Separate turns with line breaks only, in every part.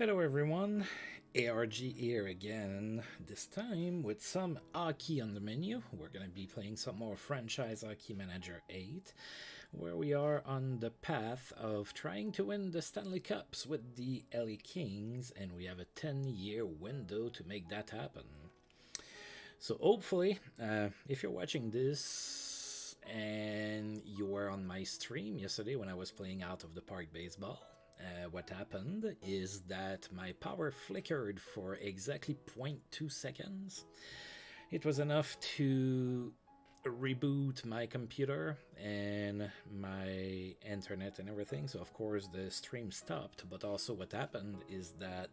Hello everyone, ARG here again, this time with some hockey on the menu. We're going to be playing some more Franchise Hockey Manager 8, where we are on the path of trying to win the Stanley Cups with the LA Kings, and we have a 10-year window to make that happen. So hopefully, if you're watching this and you were on my stream yesterday when I was playing Out of the Park Baseball, what happened is that my power flickered for exactly 0.2 seconds. It was enough to reboot my computer and my internet and everything, so of course the stream stopped. But also what happened is that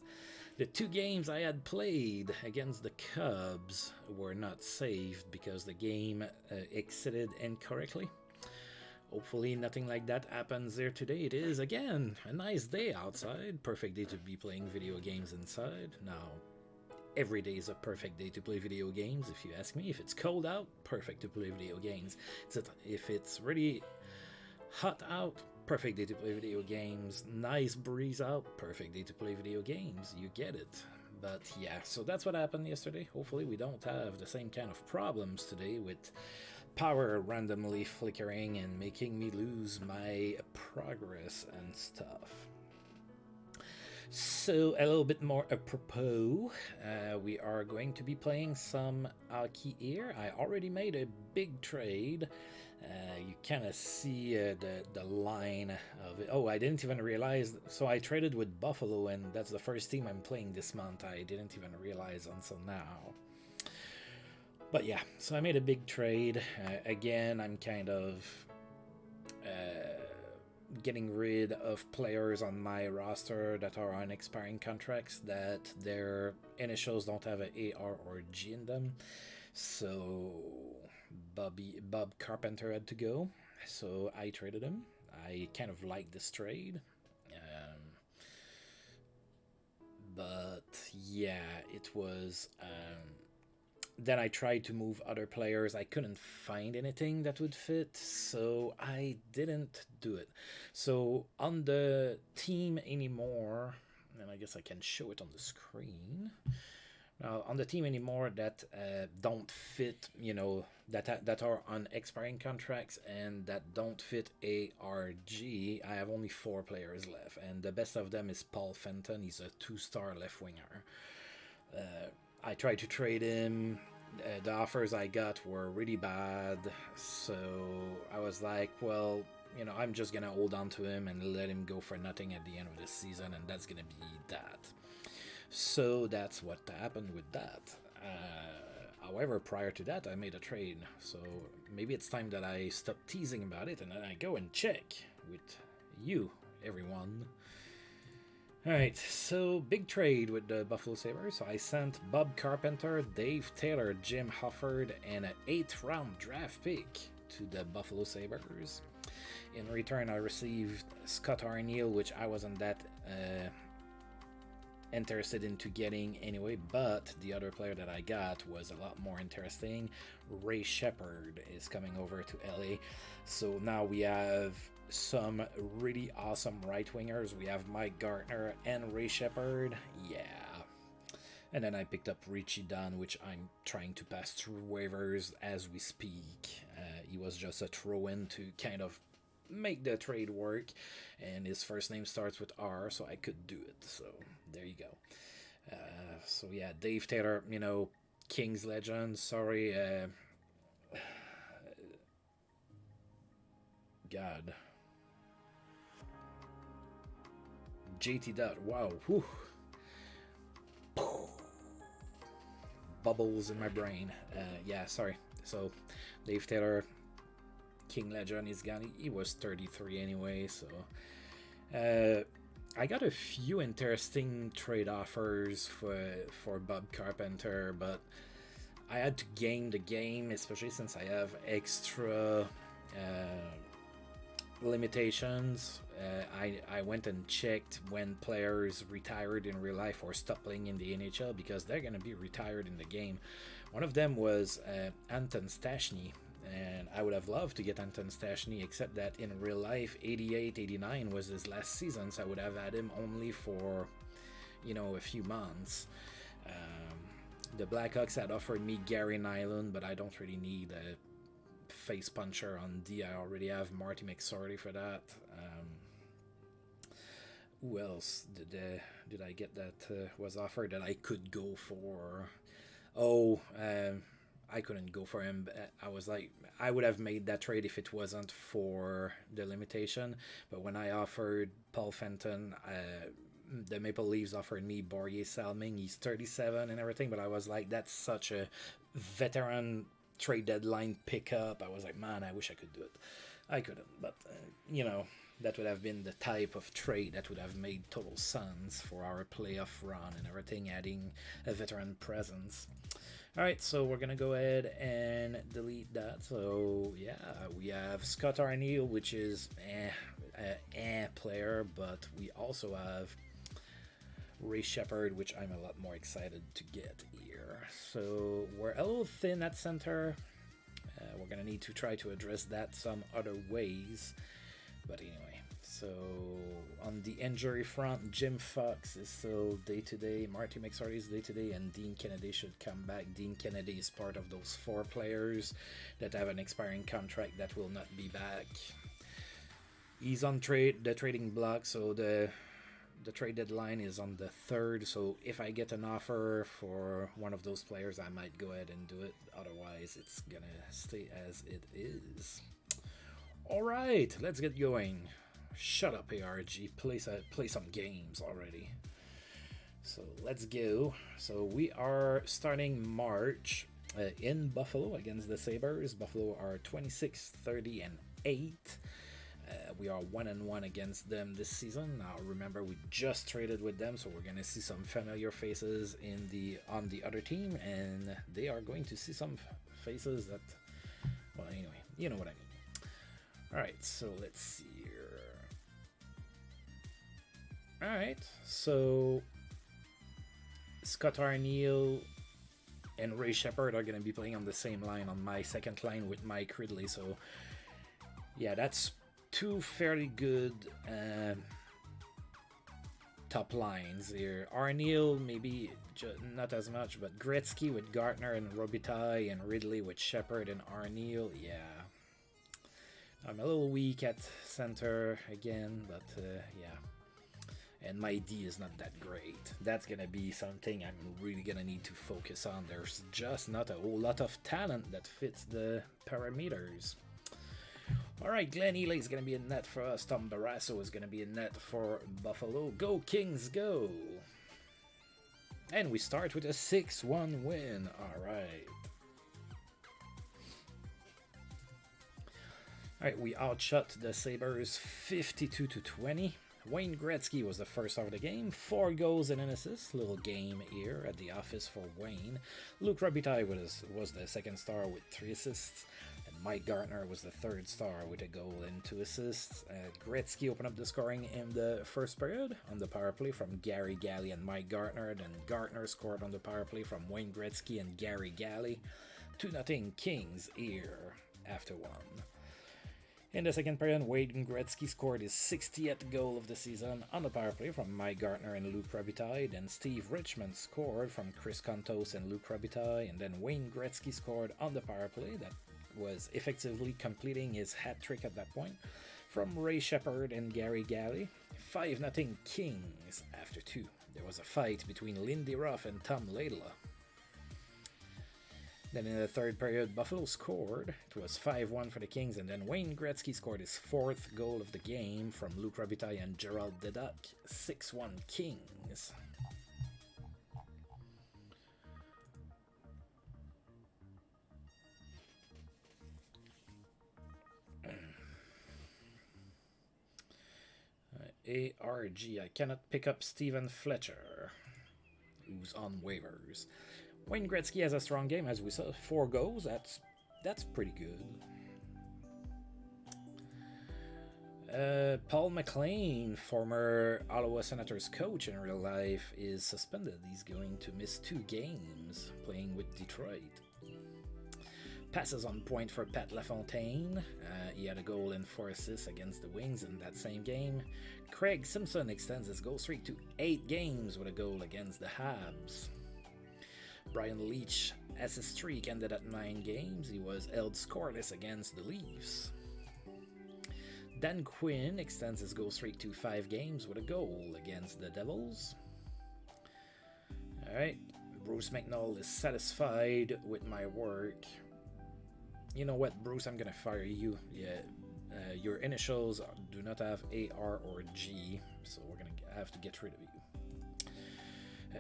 the two games I had played against the Cubs were not saved because the game exited incorrectly. Hopefully nothing like that happens there today. It is, again, a nice day outside. Perfect day to be playing video games inside. Now, every day is a perfect day to play video games, if you ask me. If it's cold out, perfect to play video games. If it's really hot out, perfect day to play video games. Nice breeze out, perfect day to play video games. You get it. But yeah, so that's what happened yesterday. Hopefully we don't have the same kind of problems today with power randomly flickering and making me lose my progress and stuff. So a little bit more apropos, we are going to be playing some hockey here. I already made a big trade. You kind of see the line of it. Oh, I didn't even realize. So I traded with Buffalo, and that's the first team I'm playing this month. I didn't even realize until now. But yeah, so I made a big trade. Again, I'm kind of getting rid of players on my roster that are on expiring contracts that their initials don't have an A, R, or G in them. So Bob Carpenter had to go. So I traded him. I kind of like this trade. But yeah, it was... Then I tried to move other players. I couldn't find anything that would fit, so I didn't do it. So on the team anymore, and I guess I can show it on the screen. Now, on the team anymore that don't fit, you know, that are on expiring contracts and that don't fit ARG, I have only 4 players left, and the best of them is Paul Fenton. He's a 2-star left winger. I tried to trade him. The offers I got were really bad, so I was like, well, you know, I'm just gonna hold on to him and let him go for nothing at the end of the season, and that's gonna be that. So that's what happened with that. However, prior to that, I made a trade, so maybe it's time that I stop teasing about it and then I go and check with you, everyone. Alright, so big trade with the Buffalo Sabres. So I sent Bob Carpenter, Dave Taylor, Jim Hufford, and an 8th round draft pick to the Buffalo Sabres. In return, I received Scott Arniel, which I wasn't that interested into getting anyway, but the other player that I got was a lot more interesting. Ray Shepard is coming over to LA. So now we have some really awesome right wingers. We have Mike Gartner and Ray Shepard. Yeah. And then I picked up Richie Dunn, which I'm trying to pass through waivers as we speak. He was just a throw-in to kind of make the trade work, and his first name starts with R, so I could do it. So there you go. So yeah, Dave Taylor, you know, Kings legend. Sorry, God. JT Dot, wow, whew. Bubbles in my brain. Yeah, sorry. So, Dave Taylor, King legend, he's gone. He was 33 anyway, so... I got a few interesting trade offers for Bob Carpenter, but I had to game the game, especially since I have extra... limitations. I went and checked when players retired in real life or stopped playing in the NHL, because they're going to be retired in the game. One of them was Anton Stastny, and I would have loved to get Anton Stastny, except that in real life 88-89 was his last season, so I would have had him only for a few months. The Blackhawks had offered me Gary Nyland, but I don't really need a face puncher on D. I already have Marty McSorley for that. Who else did I get that was offered that I could go for? I couldn't go for him. I was like, I would have made that trade if it wasn't for the limitation. But when I offered Paul Fenton, the Maple Leafs offered me Borje Salming. He's 37 and everything, but I was like, that's such a veteran trade deadline pickup. I was like, man, I wish I could do it. I couldn't, but that would have been the type of trade that would have made total sense for our playoff run and everything, adding a veteran presence. Alright, so we're going to go ahead and delete that. So, yeah, we have Scott Arniel, which is player, but we also have Ray Shepard, which I'm a lot more excited to get here. So, we're a little thin at center. We're going to need to try to address that some other ways. But anyway, so on the injury front, Jim Fox is still day-to-day, Marty McSorley is day-to-day, and Dean Kennedy should come back. Dean Kennedy is part of those 4 players that have an expiring contract that will not be back. He's on the trading block, so the trade deadline is on the 3rd, so if I get an offer for one of those players, I might go ahead and do it. Otherwise, it's gonna stay as it is. Alright, let's get going. Shut up, ARG. Play some games already. So let's go. So we are starting March in Buffalo against the Sabres. Buffalo are 26-30-8. We are 1-1 against them this season. Now remember, we just traded with them, so we're gonna see some familiar faces on the other team, and they are going to see some faces that, well, anyway, you know what I mean. Alright, so let's see here. Alright, so Scott Arniel and Ray Shepard are going to be playing on the same line on my second line with Mike Ridley. So, yeah, that's 2 fairly good top lines here. Arniel, maybe not as much, but Gretzky with Gartner and Robitaille, and Ridley with Shepard and Arniel, yeah. I'm a little weak at center again, but yeah. And my D is not that great. That's going to be something I'm really going to need to focus on. There's just not a whole lot of talent that fits the parameters. Alright, Glenn Ely is going to be in net for us. Tom Barrasso is going to be in net for Buffalo. Go Kings, go! And we start with a 6-1 win. Alright. Alright, we outshot the Sabres 52-20. Wayne Gretzky was the first star of the game, 4 goals and an assist. Little game here at the office for Wayne. Luc Robitaille was the second star with 3 assists. And Mike Gartner was the third star with a goal and 2 assists. Gretzky opened up the scoring in the first period on the power play from Gary Galley and Mike Gartner. Then Gartner scored on the power play from Wayne Gretzky and Gary Galley. 2-0 Kings here after 1. In the second period, Wayne Gretzky scored his 60th goal of the season on the power play from Mike Gartner and Luc Robitaille. Then Steve Richmond scored from Chris Kontos and Luc Robitaille. And then Wayne Gretzky scored on the power play. That was effectively completing his hat trick at that point from Ray Shepard and Gary Galley. 5-0 Kings after 2. There was a fight between Lindy Ruff and Tom Laidlaw. Then in the third period, Buffalo scored. It was 5-1 for the Kings, and then Wayne Gretzky scored his 4th goal of the game from Luc Robitaille and Gerald Deduck. 6-1 Kings. ARG, I cannot pick up Steven Fletcher, who's on waivers. Wayne Gretzky has a strong game, as we saw. 4 goals, that's pretty good. Paul Mclean, former Ottawa Senators coach in real life, is suspended. He's going to miss 2 games playing with Detroit. Passes on point for Pat LaFontaine. He had a goal and 4 assists against the Wings in that same game. Craig Simpson extends his goal streak to 8 games with a goal against the Habs. Brian Leach, as his streak ended at 9 games, he was held scoreless against the Leafs. Dan Quinn extends his goal streak to 5 games with a goal against the Devils. Alright, Bruce McNall is satisfied with my work. You know what, Bruce, I'm gonna fire you. Yeah, your initials do not have A, R, or G, so we're gonna have to get rid of you.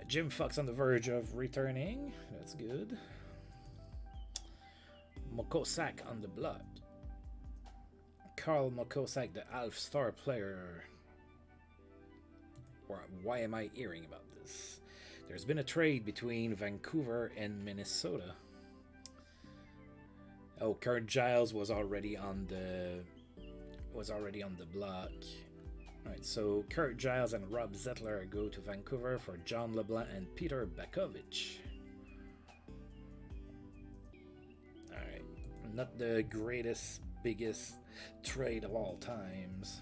Jim Fox on the verge of returning. That's good. Mokosak on the blood. Carl Mokosak, the Alf Star player. Why am I hearing about this? There's been a trade between Vancouver and Minnesota. Oh, Kurt Giles was already on the block. Alright, so Kurt Giles and Rob Zettler go to Vancouver for John LeBlanc and Peter Bakovich. Alright, not the greatest, biggest trade of all times.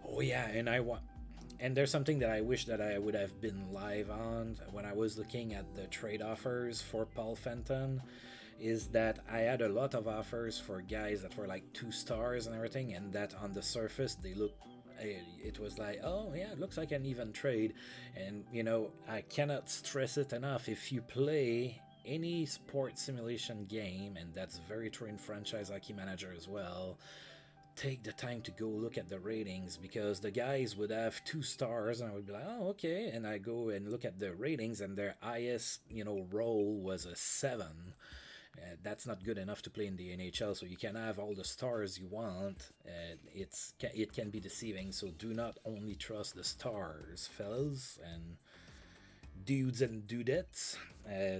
Oh yeah, and there's something that I wish that I would have been live on when I was looking at the trade offers for Paul Fenton, is that I had a lot of offers for guys that were like 2 stars and everything, and that on the surface they look, it was like, oh yeah, it looks like an even trade. And you know, I cannot stress it enough, if you play any sports simulation game, and that's very true in Franchise Hockey Manager as well, take the time to go look at the ratings, because the guys would have 2 stars and I would be like, oh okay, and I go and look at the ratings and their highest, roll was a 7. That's not good enough to play in the NHL, so you can have all the stars you want. It can be deceiving, so do not only trust the stars, fellas and dudes and dudettes.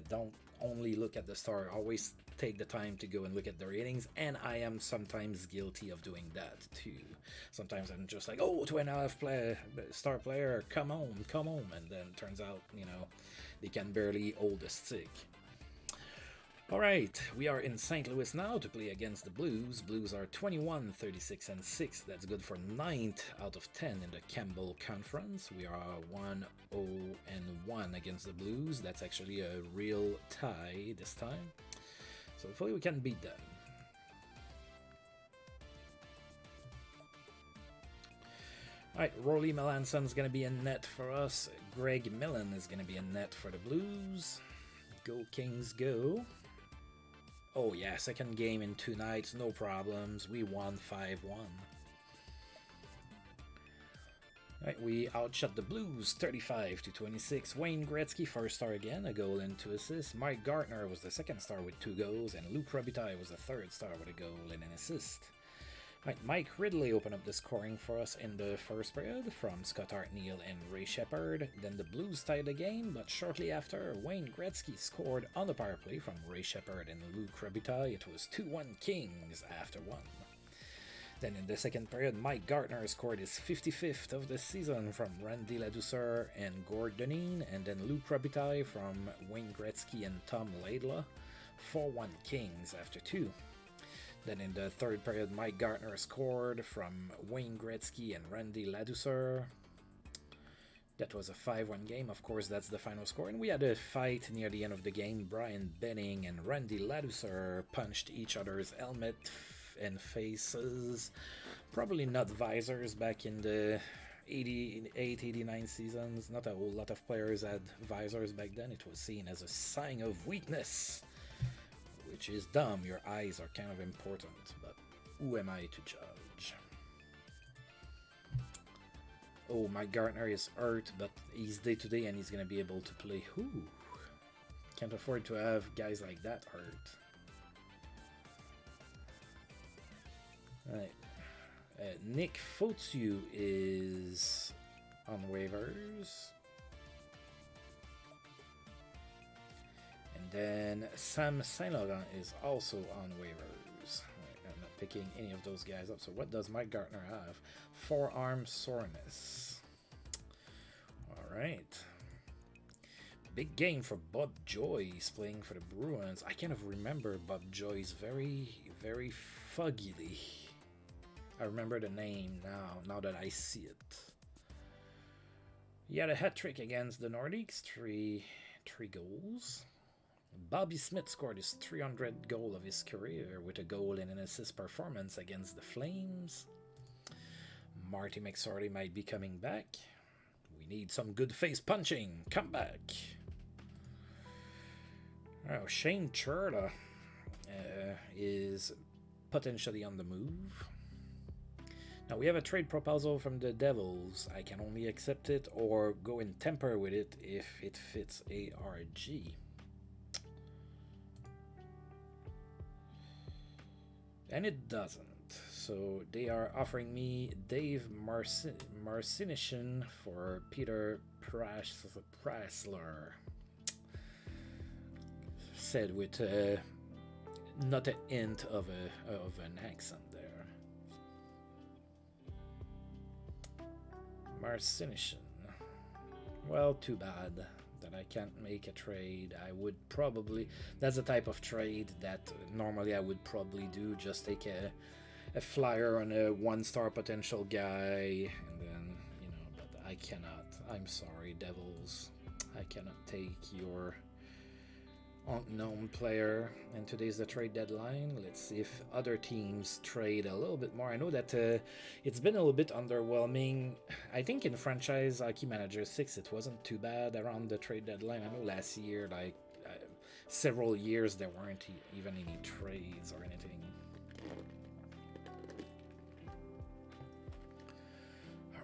Don't only look at the star, always take the time to go and look at the ratings, and I am sometimes guilty of doing that too. Sometimes I'm just like, oh, 2.5 star player, come on, and then turns out, they can barely hold a stick. Alright, we are in St. Louis now to play against the Blues. Blues are 21, 36, and 6. That's good for 9th out of 10 in the Campbell Conference. We are 1-0-1 against the Blues. That's actually a real tie this time. So hopefully we can beat them. Alright, Rolly Melanson is going to be in net for us. Greg Millen is going to be in net for the Blues. Go Kings, go. Oh yeah, second game in 2 nights, no problems. We won 5-1. Alright, we outshot the Blues 35-26. Wayne Gretzky, first star again, a goal and 2 assists. Mike Gartner was the second star with 2 goals, and Luc Robitaille was the third star with a goal and an assist. Right, Mike Ridley opened up the scoring for us in the first period from Scott Hartnell and Ray Shepard. Then the Blues tied the game, but shortly after, Wayne Gretzky scored on the power play from Ray Shepard and Luc Robitaille. It was 2-1 Kings after 1. Then in the second period, Mike Gartner scored his 55th of the season from Randy Ladouceur and Gord Deneen, and then Luc Robitaille from Wayne Gretzky and Tom Laidlaw. 4-1 Kings after 2. Then in the third period, Mike Gartner scored from Wayne Gretzky and Randy Ladouceur. That was a 5-1 game. Of course, that's the final score. And we had a fight near the end of the game. Brian Benning and Randy Ladouceur punched each other's helmet and faces. Probably not visors back in the 88-89 seasons. Not a whole lot of players had visors back then. It was seen as a sign of weakness, which is dumb. Your eyes are kind of important, but who am I to judge? Oh, Mike Gartner is hurt, but he's day-to-day and he's going to be able to play. Ooh, can't afford to have guys like that hurt. Alright. Nick Fotiu is on waivers. And then Sam Saint Laurent is also on waivers. I'm not picking any of those guys up. So what does Mike Gartner have? Forearm soreness. Alright. Big game for Bob Joyce playing for the Bruins. I kind of remember Bob Joyce very, very fuggily. I remember the name now that I see it. He had a hat trick against the Nordiques, three goals. Bobby Smith scored his 300th goal of his career with a goal and an assist performance against the Flames. Marty McSorley might be coming back. We need some good face punching. Come back. Oh, Shane Churda is potentially on the move. Now we have a trade proposal from the Devils. I can only accept it or go in temper with it if it fits ARG. And it doesn't. So they are offering me Dave Marcinishin for Peter Pressler. Said with not a hint of an accent there. Marcinishin. Well, too bad that I can't make a trade. I would probably... That's the type of trade that normally I would probably do. Just take a flyer on a one-star potential guy, and then, you know, but I cannot. I'm sorry, Devils. I cannot take your unknown player. And today's the trade deadline. Let's see if other teams trade a little bit more. I know that it's been a little bit underwhelming. I think in Franchise Hockey Manager 6 it wasn't too bad around the trade deadline. I know last year, like several years, there weren't even any trades or anything.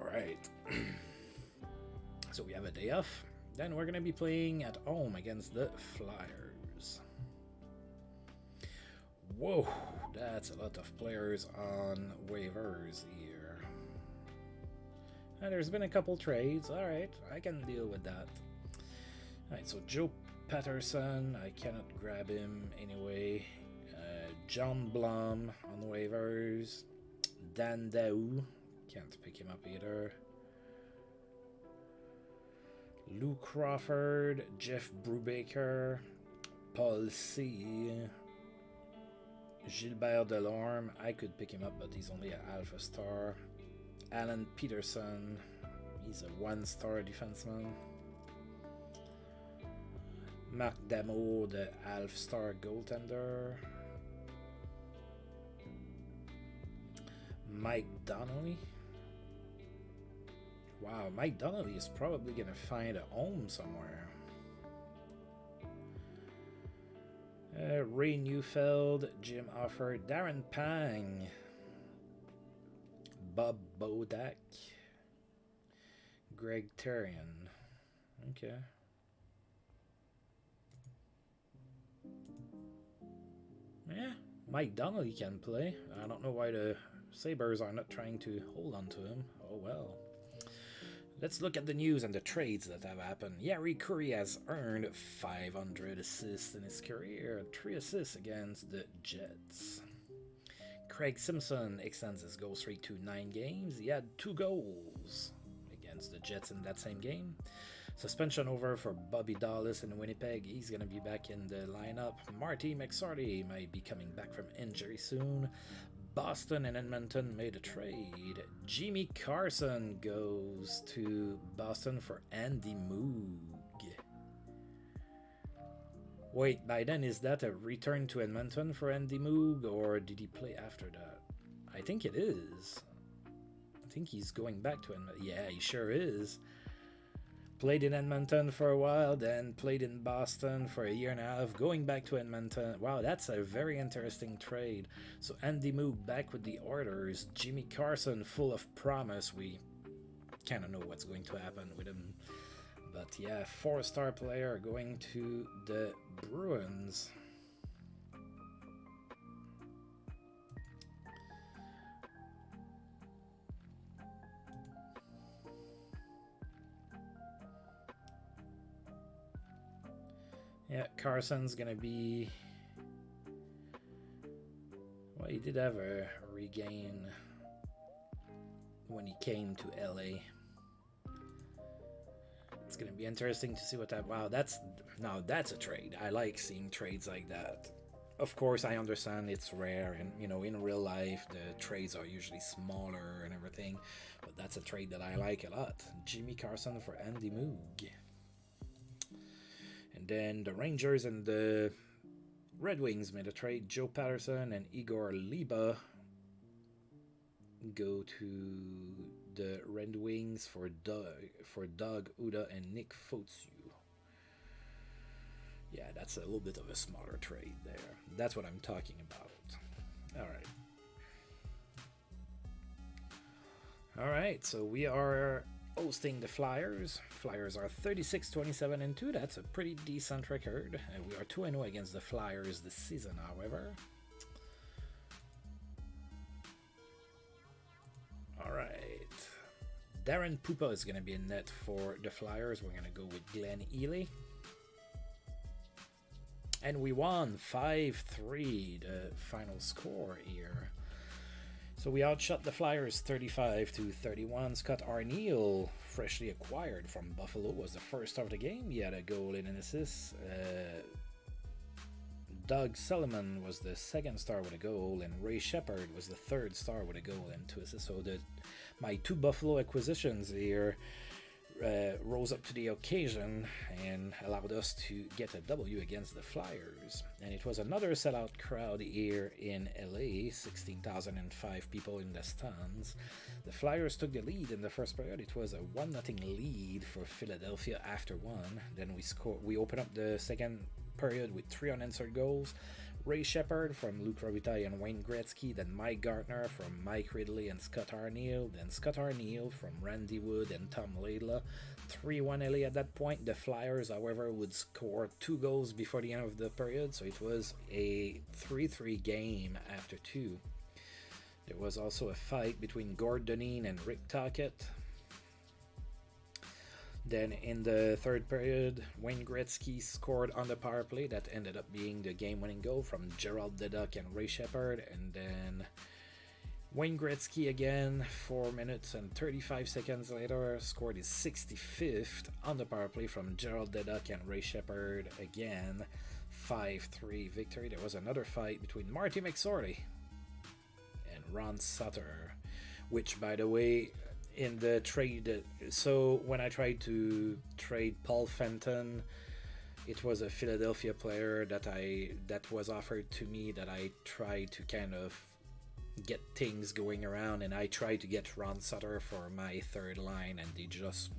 Alright. So we have a day off. Then we're going to be playing at home against the Flyers. Whoa, that's a lot of players on waivers here. There's been a couple trades. Alright, I can deal with that. Alright, so Joe Peterson, I cannot grab him anyway. John Blum on waivers. Dan Daou, can't pick him up either. Lou Crawford, Jeff Brubaker, Paul C, Gilbert Delorme. I could pick him up, but he's only an alpha star. Alan Peterson, he's a one-star defenseman. Mark Damo, the alpha star goaltender. Mike Donnelly. Wow, Mike Donnelly is probably going to find a home somewhere. Ray Neufeld, Jim Offer, Darren Pang, Bob Bodak, Greg Terrian. Okay. Yeah, Mike Donnelly can play. I don't know why the Sabres are not trying to hold on to him. Oh well. Let's look at the news and the trades that have happened. Yari Curry has earned 500 assists in his career, 3 assists against the Jets. Craig Simpson extends his goal streak to 9 games. He had 2 goals against the Jets in that same game. Suspension over for Bobby Dallas in Winnipeg. He's going to be back in the lineup. Marty McSorley might be coming back from injury soon. Boston and Edmonton made a trade. Jimmy Carson goes to Boston for Andy Moog. Wait, by then is that a return to Edmonton for Andy Moog, or did he play after that? I think it is. I think he's going back to Edmonton. Yeah, he sure is. Played in Edmonton for a while, then played in Boston for a year and a half, going back to Edmonton. Wow, that's a very interesting trade. So Andy Moog back with the Orders. Jimmy Carson full of promise. We kind of know what's going to happen with him. But yeah, 4-star player going to the Bruins. Yeah, Carson's gonna be... Well, he did have a regain when he came to LA. it's going to be interesting to see what that... Wow, that's a trade. I like seeing trades like that. Of course, I understand it's rare, and, you know, in real life, the trades are usually smaller and everything, but that's a trade that I like a lot. Jimmy Carson for Andy Moog. And then the Rangers and the Red Wings made a trade. Joe Patterson and Igor Liba go to the Red Wings for Doug Uda and Nick Fotu. Yeah, that's a little bit of a smaller trade there. That's what I'm talking about. All right, so we are hosting the Flyers. Flyers are 36-27-2. That's a pretty decent record. We are 2-0 against the Flyers this season, however. All right. Darren Pupa is going to be in net for the Flyers. We're going to go with Glenn Ely. And we won 5-3, the final score here. So we outshot the Flyers 35-31. Scott Arniel, freshly acquired from Buffalo, was the first star of the game. He had a goal and an assist. Doug Sullivan was the second star with a goal, and Ray Shepard was the third star with a goal and 2 assists. So my 2 Buffalo acquisitions here rose up to the occasion and allowed us to get a W against the Flyers. And it was another sellout crowd here in LA, 16,005 people in the stands. The Flyers took the lead in the first period. It was a 1-0 lead for Philadelphia after 1. Then we opened up the second period with 3 unanswered goals. Ray Shepard from Luke Robitaille and Wayne Gretzky, then Mike Gartner from Mike Ridley and Scott Arniel, then Scott Arniel from Randy Wood and Tom Laidlaw. 3-1 LA at that point. The Flyers, however, would score 2 goals before the end of the period, so it was a 3-3 game after 2. There was also a fight between Gord Dineen and Rick Tocchet. Then in the third period, Wayne Gretzky scored on the power play. That ended up being the game-winning goal from Gerald Deduck and Ray Shepard. And then Wayne Gretzky again, 4 minutes and 35 seconds later, scored his 65th on the power play from Gerald Deduck and Ray Shepard. Again, 5-3 victory. There was another fight between Marty McSorley and Ron Sutter, which, by the way, in the trade, so when I tried to trade Paul Fenton, it was a Philadelphia player that was offered to me, that I tried to kind of get things going around, and I tried to get Ron Sutter for my third line, and they just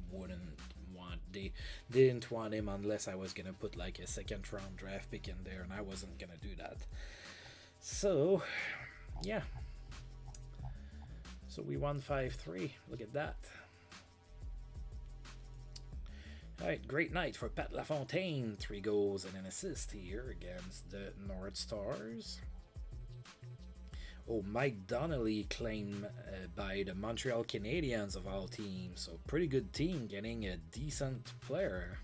they didn't want him unless I was gonna put like a second round draft pick in there, and I wasn't gonna do that. So yeah, so we won 5-3. Look at that. Alright, great night for Pat LaFontaine. 3 goals and an assist here against the North Stars. Oh, Mike Donnelly claimed by the Montreal Canadiens of all teams. So pretty good team getting a decent player.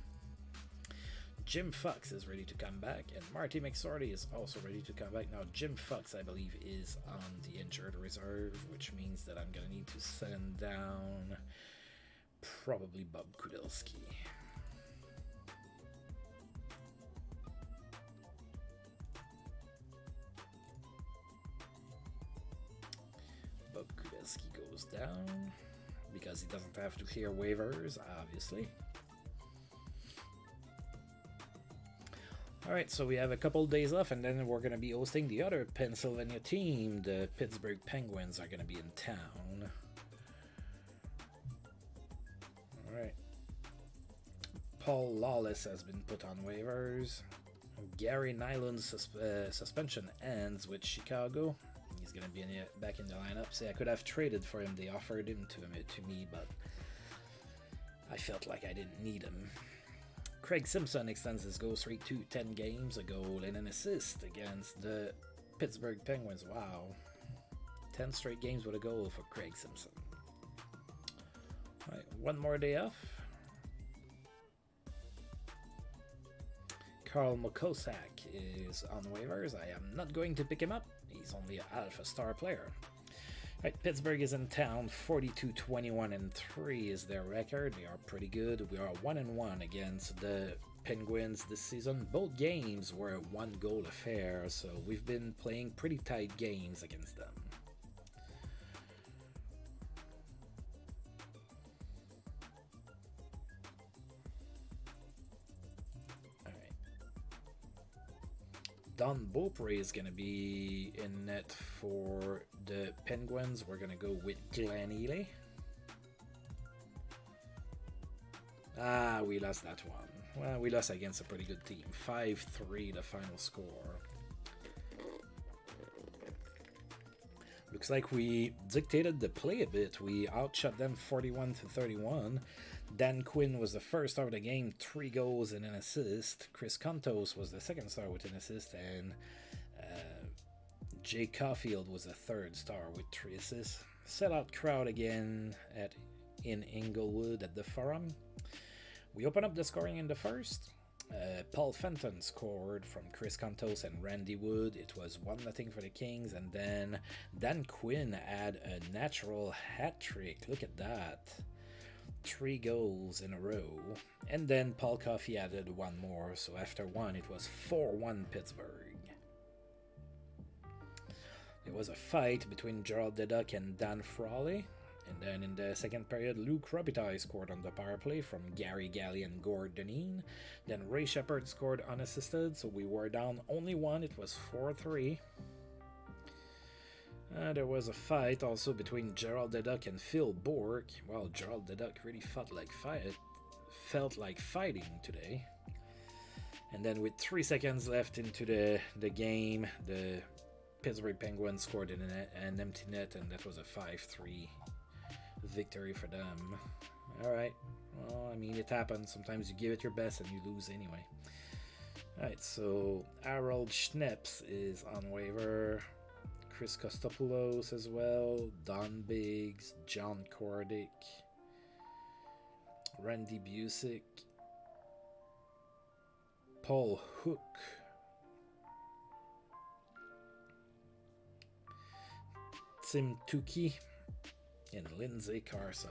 Jim Fox is ready to come back, and Marty McSorley is also ready to come back. Now, Jim Fox, I believe, is on the injured reserve, which means that I'm going to need to send down probably Bob Kudelski. Bob Kudelski goes down because he doesn't have to clear waivers, obviously. Alright, so we have a couple days off, and then we're going to be hosting the other Pennsylvania team. The Pittsburgh Penguins are going to be in town. Alright. Paul Lawless has been put on waivers. Gary Nyland's suspension ends with Chicago. He's going to be back in the lineup. See, I could have traded for him. They offered him to me, but I felt like I didn't need him. Craig Simpson extends his goal streak to 10 games, a goal and an assist against the Pittsburgh Penguins. Wow. 10 straight games with a goal for Craig Simpson. All right, one more day off. Carl Mokosak is on waivers. I am not going to pick him up. He's only an alpha star player. Right, Pittsburgh is in town. 42-21-3 is their record. They are pretty good. We are 1-1 against the Penguins this season. Both games were a one-goal affair, so we've been playing pretty tight games against them. Don Beaupre is going to be in net for the Penguins. We're going to go with Glenn Ely. We lost that one. Well, we lost against a pretty good team. 5-3 the final score. Looks like we dictated the play a bit. We outshot them 41-31. Dan Quinn was the first star of the game, 3 goals and an assist. Chris Kontos was the second star with an assist, and Jay Caulfield was the third star with 3 assists. Sellout crowd again in Inglewood at the Forum. We open up the scoring in the first. Paul Fenton scored from Chris Kontos and Randy Wood. It was 1-0 for the Kings, and then Dan Quinn had a natural hat trick. Look at that. 3 goals in a row, and then Paul Coffey added one more, so after one it was 4-1 Pittsburgh. There was a fight between Gerald Deduck and Dan Frawley, and then in the second period Luke Robitaille scored on the power play from Gary Galley and Gord Deneen. Then Ray Shepard scored unassisted, so we were down only one. It was 4-3. There was a fight also between Gerald Deduck and Phil Bourque. Well, Gerald Deduck really felt like fighting today. And then with 3 seconds left into the game, the Pittsburgh Penguins scored in an empty net, and that was a 5-3 victory for them. Alright, well, I mean, it happens. Sometimes you give it your best and you lose anyway. Alright, so Harold Schneps is on waiver. Chris Kostopoulos as well, Don Biggs, John Kordick, Randy Busick, Paul Hook, Tim Tukey, and Lindsay Carson.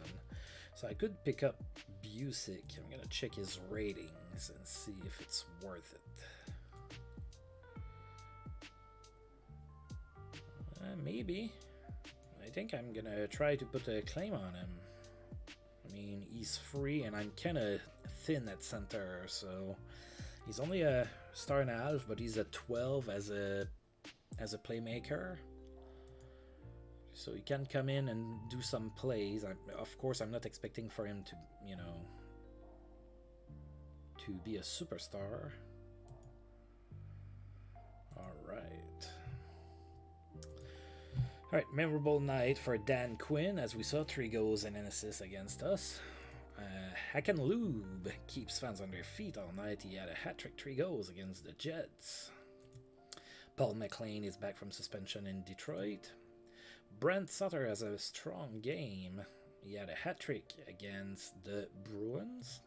So I could pick up Busick. I'm going to check his ratings and see if it's worth it. Maybe. I think I'm gonna try to put a claim on him. I mean, he's free and I'm kinda thin at center, so he's only a star and a half, but he's a 12 as a playmaker. So he can come in and do some plays. Of course, I'm not expecting for him to, to be a superstar. Alright, memorable night for Dan Quinn, as we saw 3 goals and an assist against us. Hakan Lube keeps fans on their feet all night. He had a hat-trick, 3 goals against the Jets. Paul Mclean is back from suspension in Detroit. Brent Sutter has a strong game. He had a hat-trick against the Bruins.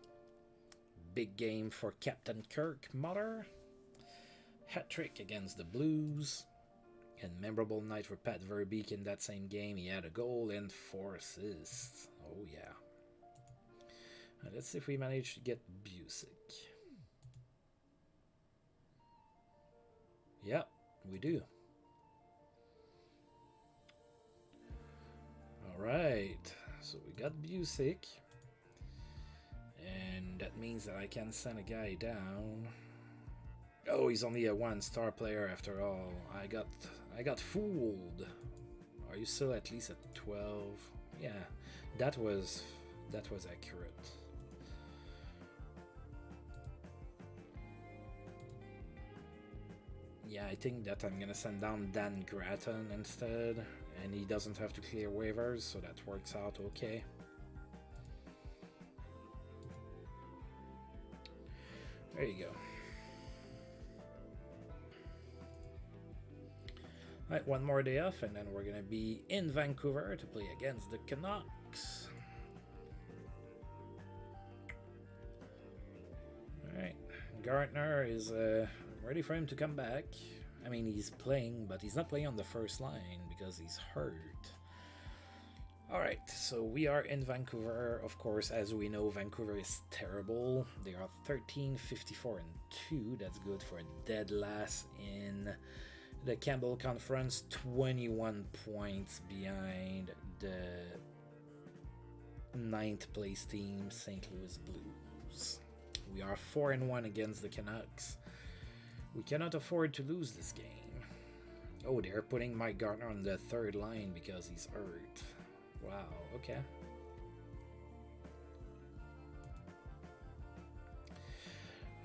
Big game for Captain Kirk Muller. Hat-trick against the Blues. And memorable night for Pat Verbeek in that same game. He had a goal and 4 assists. Oh yeah. Let's see if we manage to get Busick. Yeah, we do. Alright, so we got Busick. And that means that I can send a guy down. Oh, he's only a 1-star player after all. I got fooled. Are you still at least at 12? Yeah, that was accurate. Yeah, I think that I'm gonna send down Dan Gratton instead, and he doesn't have to clear waivers, so that works out okay. There you go. Alright, one more day off, and then we're gonna be in Vancouver to play against the Canucks. Alright, Gartner is ready for him to come back. I mean, he's playing, but he's not playing on the first line because he's hurt. Alright, so we are in Vancouver. Of course, as we know, Vancouver is terrible. They are 13, 54, and 2. That's good for dead last in the Campbell Conference. 21 points behind the 9th place team, St. Louis Blues. We are 4-1 against the Canucks. We cannot afford to lose this game. Oh, they're putting Mike Gartner on the third line because he's hurt. Wow, okay.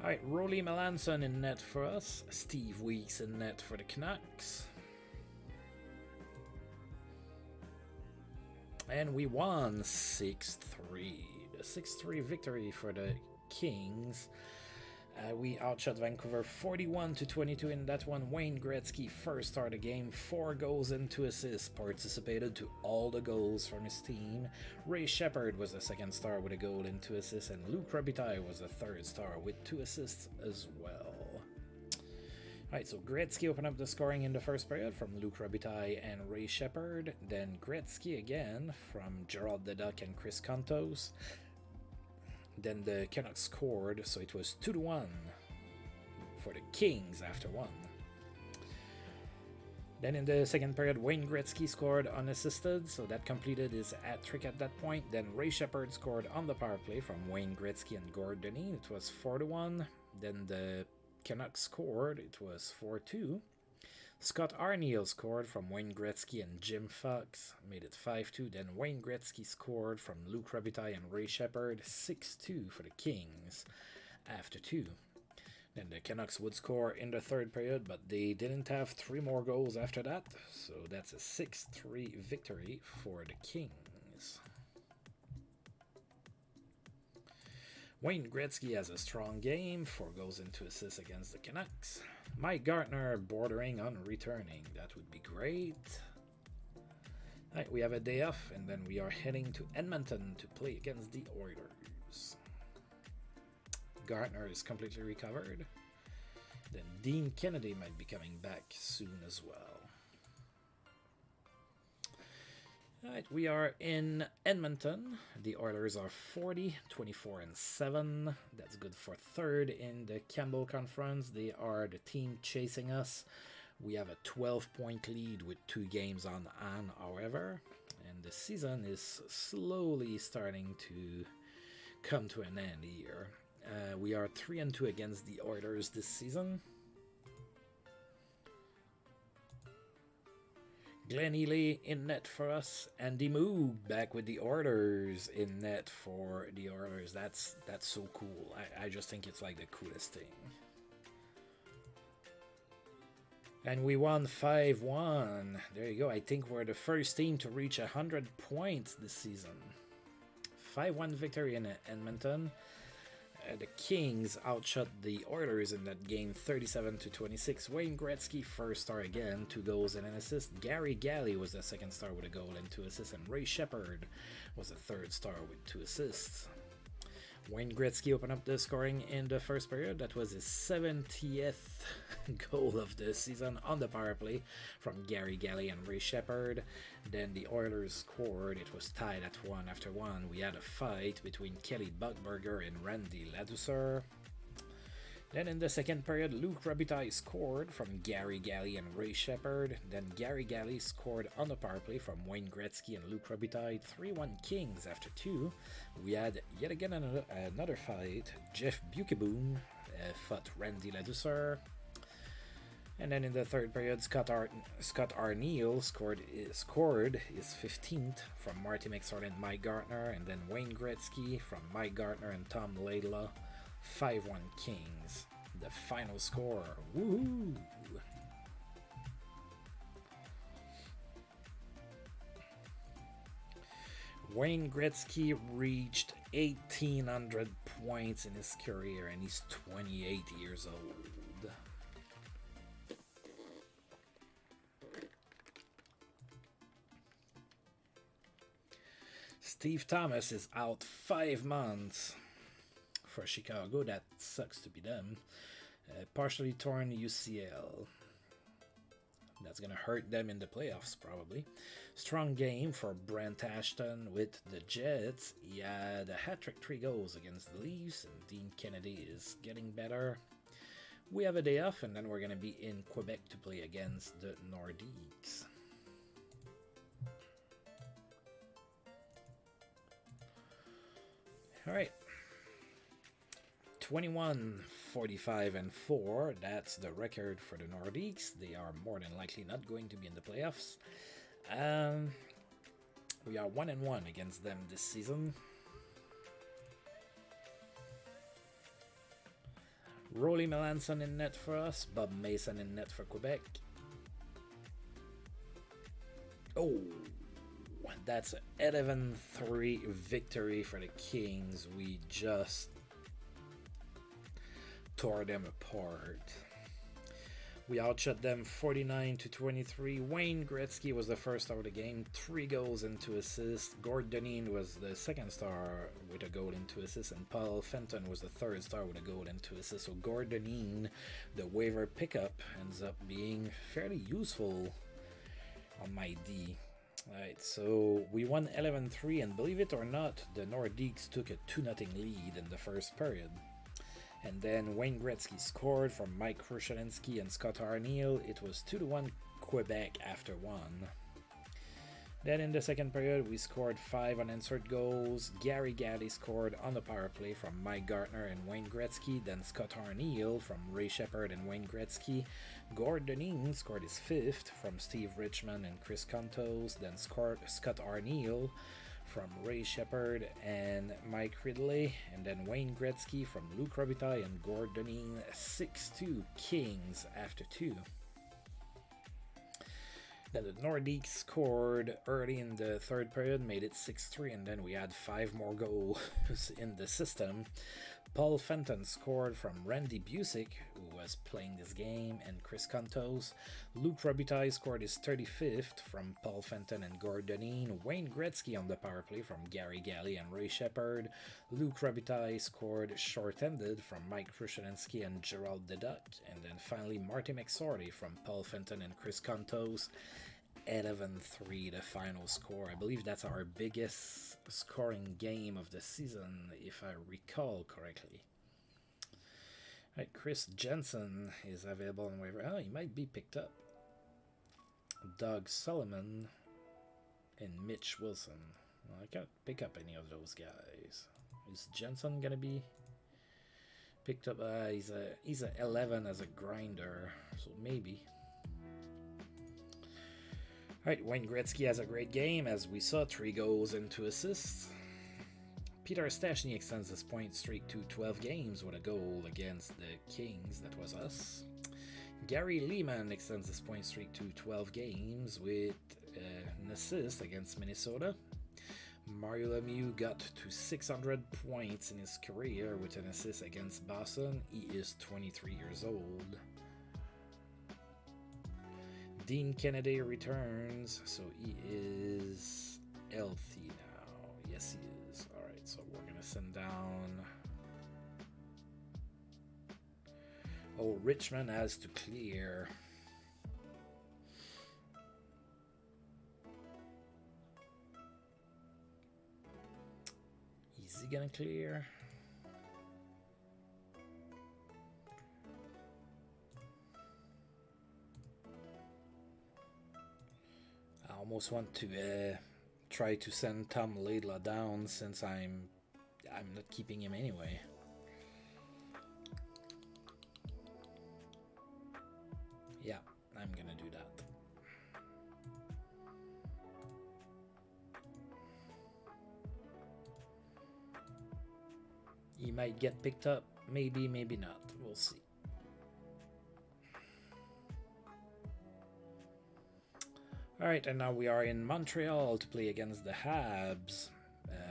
Alright, Rolly Melanson in net for us. Steve Weeks in net for the Canucks. And we won 6-3. The 6-3 victory for the Kings. We outshot Vancouver 41-22 in that one. Wayne Gretzky first star of the game, 4 goals and 2 assists, participated to all the goals from his team. Ray Shepard was the second star with a goal and 2 assists, and Luc Robitaille was the third star with 2 assists as well. Alright, so Gretzky opened up the scoring in the first period from Luc Robitaille and Ray Shepard. Then Gretzky again from Gerald Deduck and Chris Kontos. Then the Canucks scored, so it was 2-1 for the Kings after 1. Then in the second period, Wayne Gretzky scored unassisted, so that completed his hat-trick at that point. Then Ray Shepard scored on the power play from Wayne Gretzky and Gord Denis. It was 4-1. Then the Canucks scored. It was 4-2. Scott Arniel scored from Wayne Gretzky and Jim Fox, made it 5-2. Then Wayne Gretzky scored from Luc Robitaille and Ray Shepard, 6-2 for the Kings after 2. Then the Canucks would score in the third period, but they didn't have 3 more goals after that, so that's a 6-3 victory for the Kings. Wayne Gretzky has a strong game, 4 goals and 2 assists against the Canucks. Mike Gartner bordering on returning. That would be great. Alright, we have a day off, and then we are heading to Edmonton to play against the Oilers. Gartner is completely recovered. Then Dean Kennedy might be coming back soon as well. Alright, we are in Edmonton. The Oilers are 40, 24, and 7. That's good for third in the Campbell Conference. They are the team chasing us. We have a 12-point lead with 2 games on, however. And the season is slowly starting to come to an end here. We are 3-2 against the Oilers this season. Glenn Ely in net for us. Andy Moog back with the Orders in net for the Oilers. That's so cool. I just think it's like the coolest thing. And we won 5-1. There you go. I think we're the first team to reach 100 points this season. 5-1 victory in Edmonton. The Kings outshot the Oilers in that game 37-26. Wayne Gretzky first star again, 2 goals and an assist. Gary Galley was the second star with a goal and 2 assists, and Ray Shepard was the third star with 2 assists. Wayne Gretzky opened up the scoring in the first period. That was his 70th goal of the season on the power play from Gary Galley and Ray Shepard. Then the Oilers scored. It was tied at 1 after 1. We had a fight between Kelly Buchberger and Randy Ladouceur. Then in the second period, Luc Robitaille scored from Gary Galley and Ray Shepard. Then Gary Galley scored on the power play from Wayne Gretzky and Luc Robitaille. 3-1 Kings after 2. We had yet again another fight. Jeff Bucheboom fought Randy Ladouceur. And then in the third period, Scott Arniel scored his 15th from Marty McSorley and Mike Gartner. And then Wayne Gretzky from Mike Gartner and Tom Laidlaw. 5-1 Kings. The final score. Woohoo! Wayne Gretzky reached 1,800 points in his career, and he's 28 years old. Steve Thomas is out 5 months for Chicago. That sucks to be them. Partially torn UCL. That's going to hurt them in the playoffs, probably. Strong game for Brent Ashton with the Jets. He had a hat-trick 3 goals against the Leafs, and Dean Kennedy is getting better. We have a day off, and then we're going to be in Quebec to play against the Nordiques. All right. 21-45-4. That's the record for the Nordiques. They are more than likely not going to be in the playoffs. We are 1-1 against them this season. Rolly Melanson in net for us. Bob Mason in net for Quebec. Oh, that's an 11-3 victory for the Kings. We just tore them apart. We outshot them 49-23. Wayne Gretzky was the first star of the game, 3 goals and 2 assists. Gord Dineen was the second star with a goal and 2 assists, and Paul Fenton was the third star with a goal and 2 assists. So Gord Dineen, the waiver pickup, ends up being fairly useful on my D. Alright, so we won 11-3, and believe it or not, the Nordiques took a 2-0 lead in the first period. And then Wayne Gretzky scored from Mike Krushelinski and Scott Arneal. It was 2-1 Quebec after 1. Then in the second period, we scored 5 unanswered goals. Gary Galley scored on the power play from Mike Gartner and Wayne Gretzky. Then Scott Arneal from Ray Shepard and Wayne Gretzky. Gord Dineen scored his 5th from Steve Richmond and Chris Contos. Then Scott Arneal from Ray Shepard and Mike Ridley, and then Wayne Gretzky from Luc Robitaille and Gord Dineen. 6-2 Kings after 2. Then the Nordiques scored early in the third period, made it 6-3, and then we had 5 more goals in the system. Paul Fenton scored from Randy Busick, who was playing this game, and Chris Contos. Luc Robitaille scored his 35th from Paul Fenton and Gord Dineen. Wayne Gretzky on the power play from Gary Galley and Ray Shepard. Luc Robitaille scored short-handed from Mike Krushelinski and Gerald Deduck. And then finally Marty McSorley from Paul Fenton and Chris Contos. 11-3 the final score. I believe that's our biggest scoring game of the season, if I recall correctly. Right, Chris Jensen is available on waiver. Oh, he might be picked up. Doug Solomon and Mitch Wilson. Well, I can't pick up any of those guys. Is Jensen gonna be picked up? He's a 11 as a grinder, so maybe. Alright, Wayne Gretzky has a great game, as we saw, 3 goals and 2 assists. Peter Stastny extends his point streak to 12 games with a goal against the Kings. That was us. Gary Lehman extends his point streak to 12 games with an assist against Minnesota. Mario Lemieux got to 600 points in his career with an assist against Boston. He is 23 years old. Dean Kennedy returns, so he is healthy now. Yes, he is. Alright, so we're going to send down... Oh, Richmond has to clear. Is he going to clear? I almost want to try to send Tom Laidlaw down, since I'm not keeping him anyway. Yeah, I'm gonna do that. He might get picked up, maybe, maybe not. We'll see. Alright, and now we are in Montreal to play against the Habs.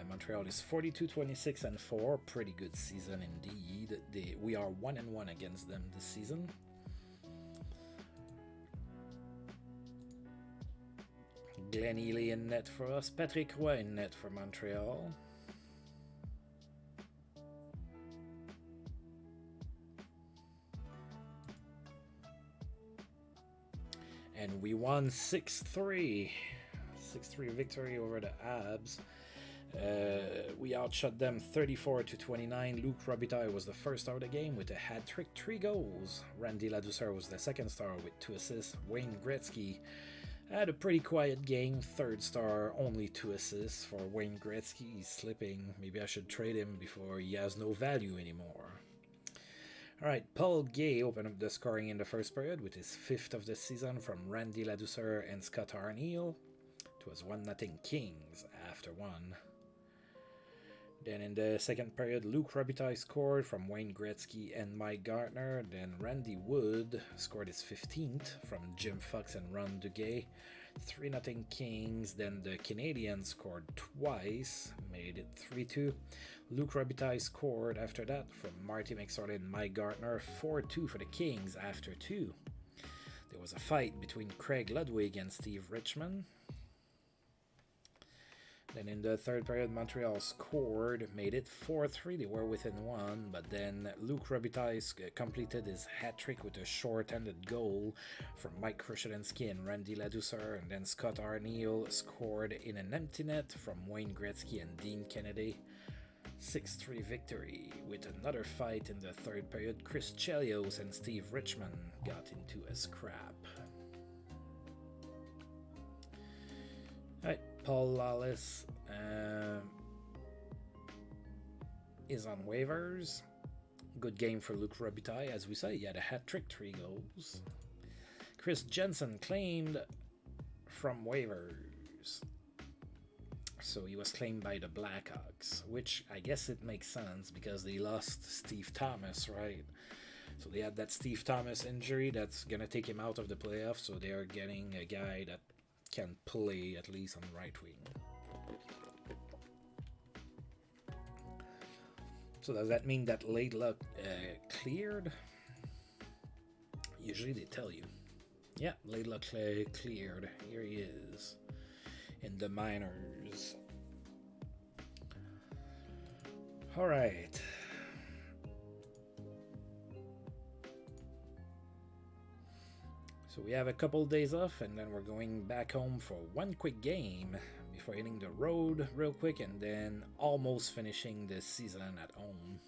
Montreal is 42-26-4. Pretty good season indeed. We are 1-1 against them this season. Glenn Healy in net for us. Patrick Roy in net for Montreal. And we won 6-3. 6-3 victory over the Abs. We outshot them 34-29. Luc Robitaille was the first star of the game with a hat-trick, 3 goals. Randy Ladouceur was the second star with 2 assists. Wayne Gretzky had a pretty quiet game, 3rd star, only 2 assists for Wayne Gretzky. He's slipping. Maybe I should trade him before he has no value anymore. Alright, Paul Gay opened up the scoring in the first period with his 5th of the season from Randy Ladouceur and Scott Arniel. It was 1-0 Kings after 1. Then in the second period, Luc Robitaille scored from Wayne Gretzky and Mike Gartner. Then Randy Wood scored his 15th from Jim Fox and Ron Duguay. 3-0 Kings. Then the Canadians scored twice, made it 3-2. Luc Robitaille scored after that from Marty McSorley and Mike Gartner. 4-2 for the Kings after 2. There was a fight between Craig Ludwig and Steve Richmond. Then in the third period, Montreal scored, made it 4-3. They were within 1, but then Luc Robitaille completed his hat-trick with a short-handed goal from Mike Krushelinski and Randy Ladouceur, and then Scott Arniel scored in an empty net from Wayne Gretzky and Dean Kennedy. 6-3 victory. With another fight in the third period, Chris Chelios and Steve Richmond got into a scrap. Alright, Paul Lawless is on waivers. Good game for Luc Robitaille, as we say. He had a hat-trick, 3 goals. Chris Jensen claimed from waivers. So he was claimed by the Blackhawks, which I guess it makes sense because they lost Steve Thomas, right? So they had that Steve Thomas injury that's going to take him out of the playoffs, so they are getting a guy that can play at least on right wing. So does that mean that Laidlaw cleared? Usually they tell you. Yeah, Laidlaw cleared. Here he is in the minors. All right. So we have a couple days off, and then we're going back home for one quick game before hitting the road real quick, and then almost finishing the season at home.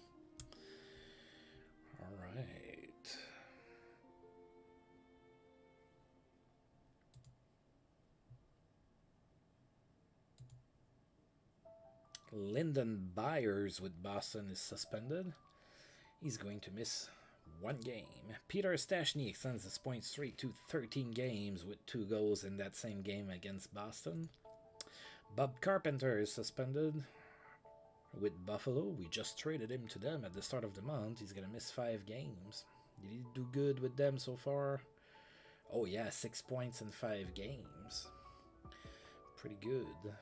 All right. Lyndon Byers with Boston is suspended. He's going to miss 1 game. Peter Stastny extends his point streak to 13 games with 2 goals in that same game against Boston. Bob Carpenter is suspended with Buffalo. We just traded him to them at the start of the month. He's going to miss 5 games. Did he do good with them so far? Oh yeah, 6 points in 5 games. Pretty good.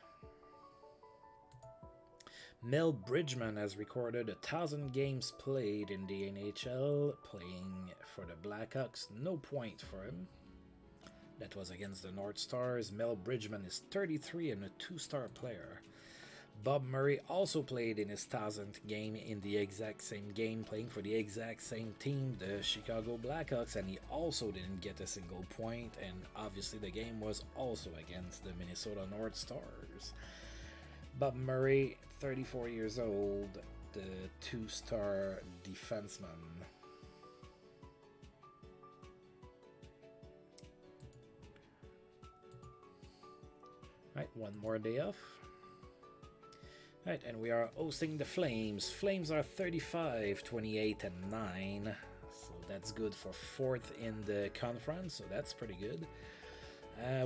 Mel Bridgman has recorded 1,000 games played in the NHL, playing for the Blackhawks. No point for him. That was against the North Stars. Mel Bridgman is 33 and a 2-star player. Bob Murray also played in his 1,000th game in the exact same game, playing for the exact same team, the Chicago Blackhawks, and he also didn't get a single point, and obviously the game was also against the Minnesota North Stars. Bob Murray, 34 years old, the 2-star defenseman. Right, one more day off. Right, and we are hosting the Flames. Flames are 35, 28, and 9. So that's good for 4th in the conference, so that's pretty good.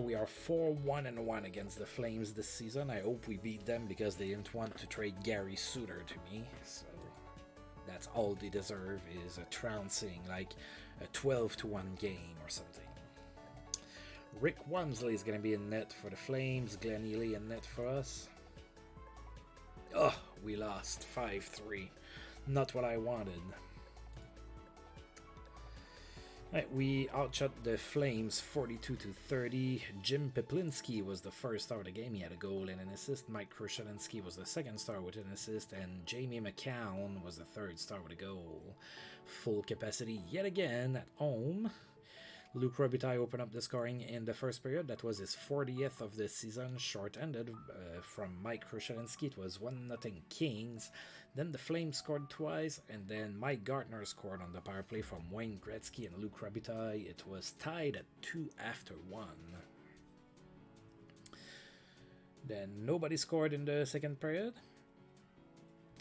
We are 4-1-1 against the Flames this season. I hope we beat them because they didn't want to trade Gary Suter to me. So that's all they deserve, is a trouncing, like a 12-1 game or something. Rick Wamsley is going to be in net for the Flames. Glenn Ely in net for us. Oh, we lost 5-3. Not what I wanted. Right, we outshot the Flames 42-30. Jim Peplinski was the first star of the game. He had a goal and an assist. Mike Krushelinski was the second star with an assist. And Jamie McCown was the third star with a goal. Full capacity yet again at home. Luke Robitaille opened up the scoring in the first period. That was his 40th of the season, short-ended from Mike Krushelinski. It was 1-0 Kings. Then the Flames scored twice, and then Mike Gartner scored on the power play from Wayne Gretzky and Luke Robitaille. It was tied at 2 after 1. Then nobody scored in the second period.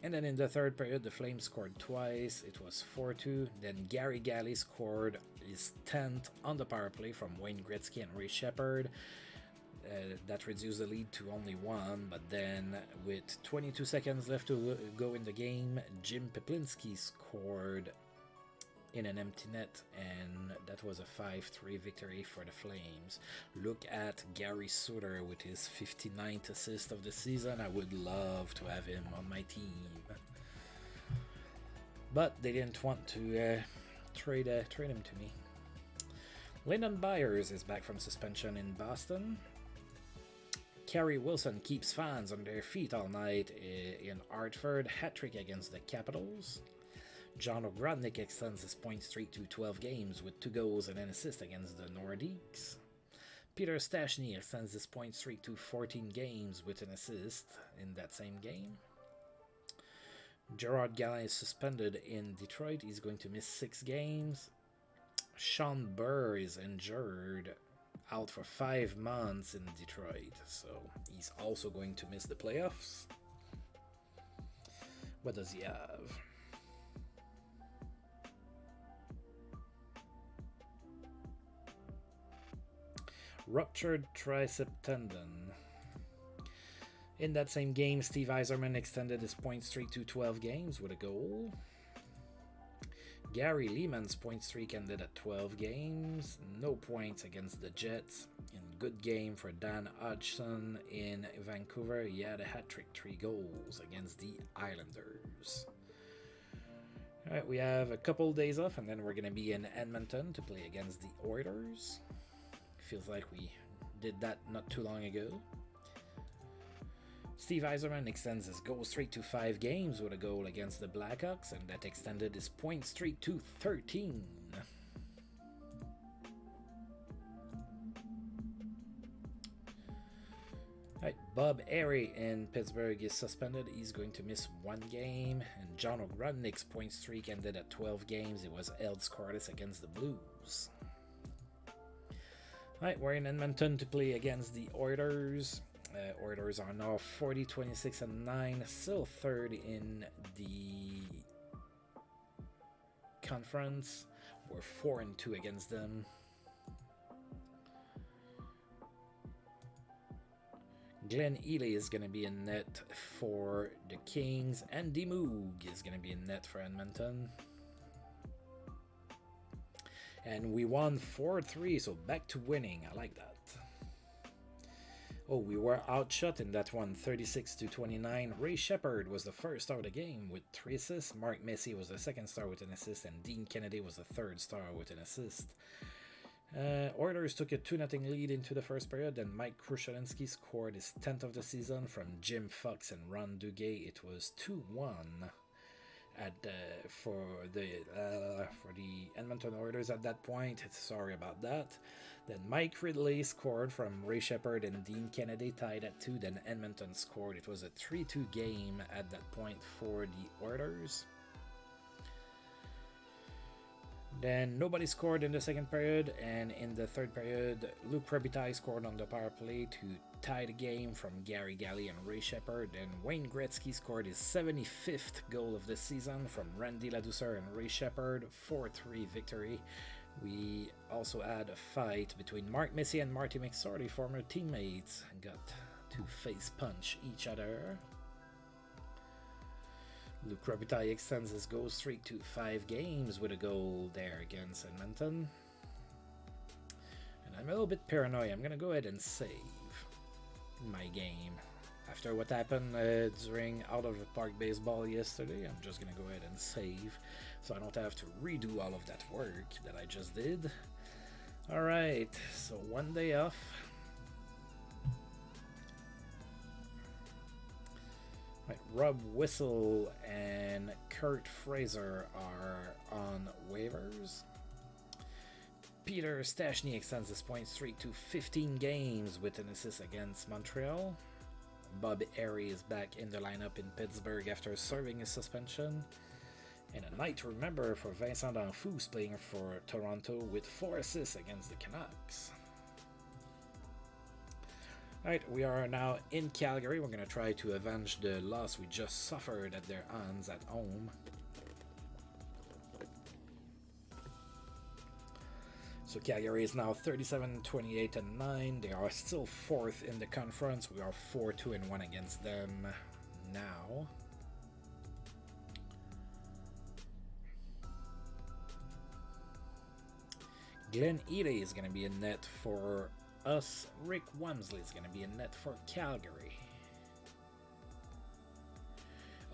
And then in the third period, the Flames scored twice. It was 4-2. Then Gary Galley scored his 10th on the power play from Wayne Gretzky and Ray Shepard. That reduced the lead to only 1. But then with 22 seconds left to go in the game, Jim Peplinski scored in an empty net, and that was a 5-3 victory for the Flames. Look at Gary Suter with his 59th assist of the season. I would love to have him on my team. But they didn't want to trade him to me. Lyndon Byers is back from suspension in Boston. Kerry Wilson keeps fans on their feet all night in Hartford. Hat-trick against the Capitals. John Ogrodnik extends his point streak to 12 games with 2 goals and an assist against the Nordiques. Peter Stastny extends his point streak to 14 games with an assist in that same game. Gerard Gallant is suspended in Detroit. He's going to miss 6 games. Sean Burr is injured, out for 5 months in Detroit, so he's also going to miss the playoffs. What does he have? Ruptured tricep tendon. In that same game, Steve Yzerman extended his point streak to 12 games with a goal. Gary Lehman's point streak ended at 12 games. No points against the Jets. In good game for Dan Hodgson in Vancouver. He had a hat-trick, 3 goals against the Islanders. Alright, we have a couple days off, and then we're going to be in Edmonton to play against the Orders. Feels like we did that not too long ago. Steve Yzerman extends his goal streak to 5 games with a goal against the Blackhawks, and that extended his point streak to 13. Right, Bob Airy in Pittsburgh is suspended. He's going to miss 1 game, and John Ogrodnik's point streak ended at 12 games. It was held scoreless against the Blues. Right, we're in Edmonton to play against the Orders. Orders are now 40, 26, and 9, still third in the conference. We're 4-2 against them. Glenn Ely is going to be in net for the Kings, and D. Moog is going to be in net for Edmonton. And we won 4-3, so back to winning. I like that. Oh, we were outshot in that one, 36-29. Ray Shepard was the first star of the game with 3 assists. Mark Messier was the second star with an assist, and Dean Kennedy was the third star with an assist. Orders took a 2-0 lead into the first period, then Mike Krushelinski scored his 10th of the season from Jim Fox and Ron Duguay. It was 2-1. For the Edmonton Orders at that point. Sorry about that. Then Mike Ridley scored from Ray Shepard and Dean Kennedy tied at 2. Then Edmonton scored. It was a 3-2 game at that point for the Orders. Then nobody scored in the second period, and in the third period, Luke Robitaille scored on the power play to tie the game from Gary Galley and Ray Shepard. Then Wayne Gretzky scored his 75th goal of the season from Randy Ladouceur and Ray Shepard, 4-3 victory. We also had a fight between Mark Messier and Marty McSorley, former teammates, got to face punch each other. Luke Robitaille extends his goal streak to 5 games with a goal there against Edmonton. And I'm a little bit paranoid. I'm going to go ahead and save my game. After what happened during Out of the Park Baseball yesterday, I'm just going to go ahead and save so I don't have to redo all of that work that I just did. Alright, so 1 day off. Right, Rob Whistle and Kurt Fraser are on waivers. Peter Stastny extends his point streak to 15 games with an assist against Montreal. Bob Airy is back in the lineup in Pittsburgh after serving his suspension. And a night to remember for Vincent D'Anfous playing for Toronto with 4 assists against the Canucks. Alright, we are now in Calgary. We're going to try to avenge the loss we just suffered at their hands at home. So Calgary is now 37-28-9. They are still 4th in the conference. We are 4-2-1 against them now. Glenn Eady is going to be in net for us. Rick Wamsley is going to be in net for Calgary.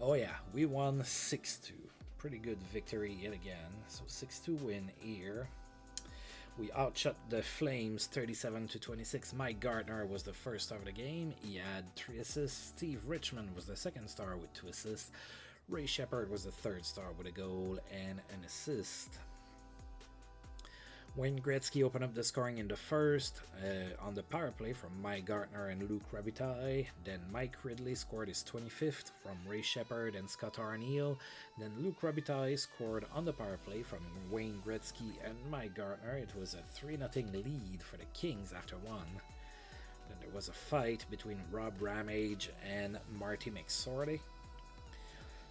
Oh yeah, we won 6-2. Pretty good victory yet again. So 6-2 win here. We outshot the Flames 37-26. Mike Gardner was the first star of the game. He had 3 assists. Steve Richmond was the second star with 2 assists. Ray Shepard was the third star with a goal and an assist. Wayne Gretzky opened up the scoring in the first on the power play from Mike Gardner and Luc Robitaille. Then Mike Ridley scored his 25th from Ray Shepard and Scott Arniel. Then Luc Robitaille scored on the power play from Wayne Gretzky and Mike Gardner. It was a 3-0 lead for the Kings after one. Then there was a fight between Rob Ramage and Marty McSorley.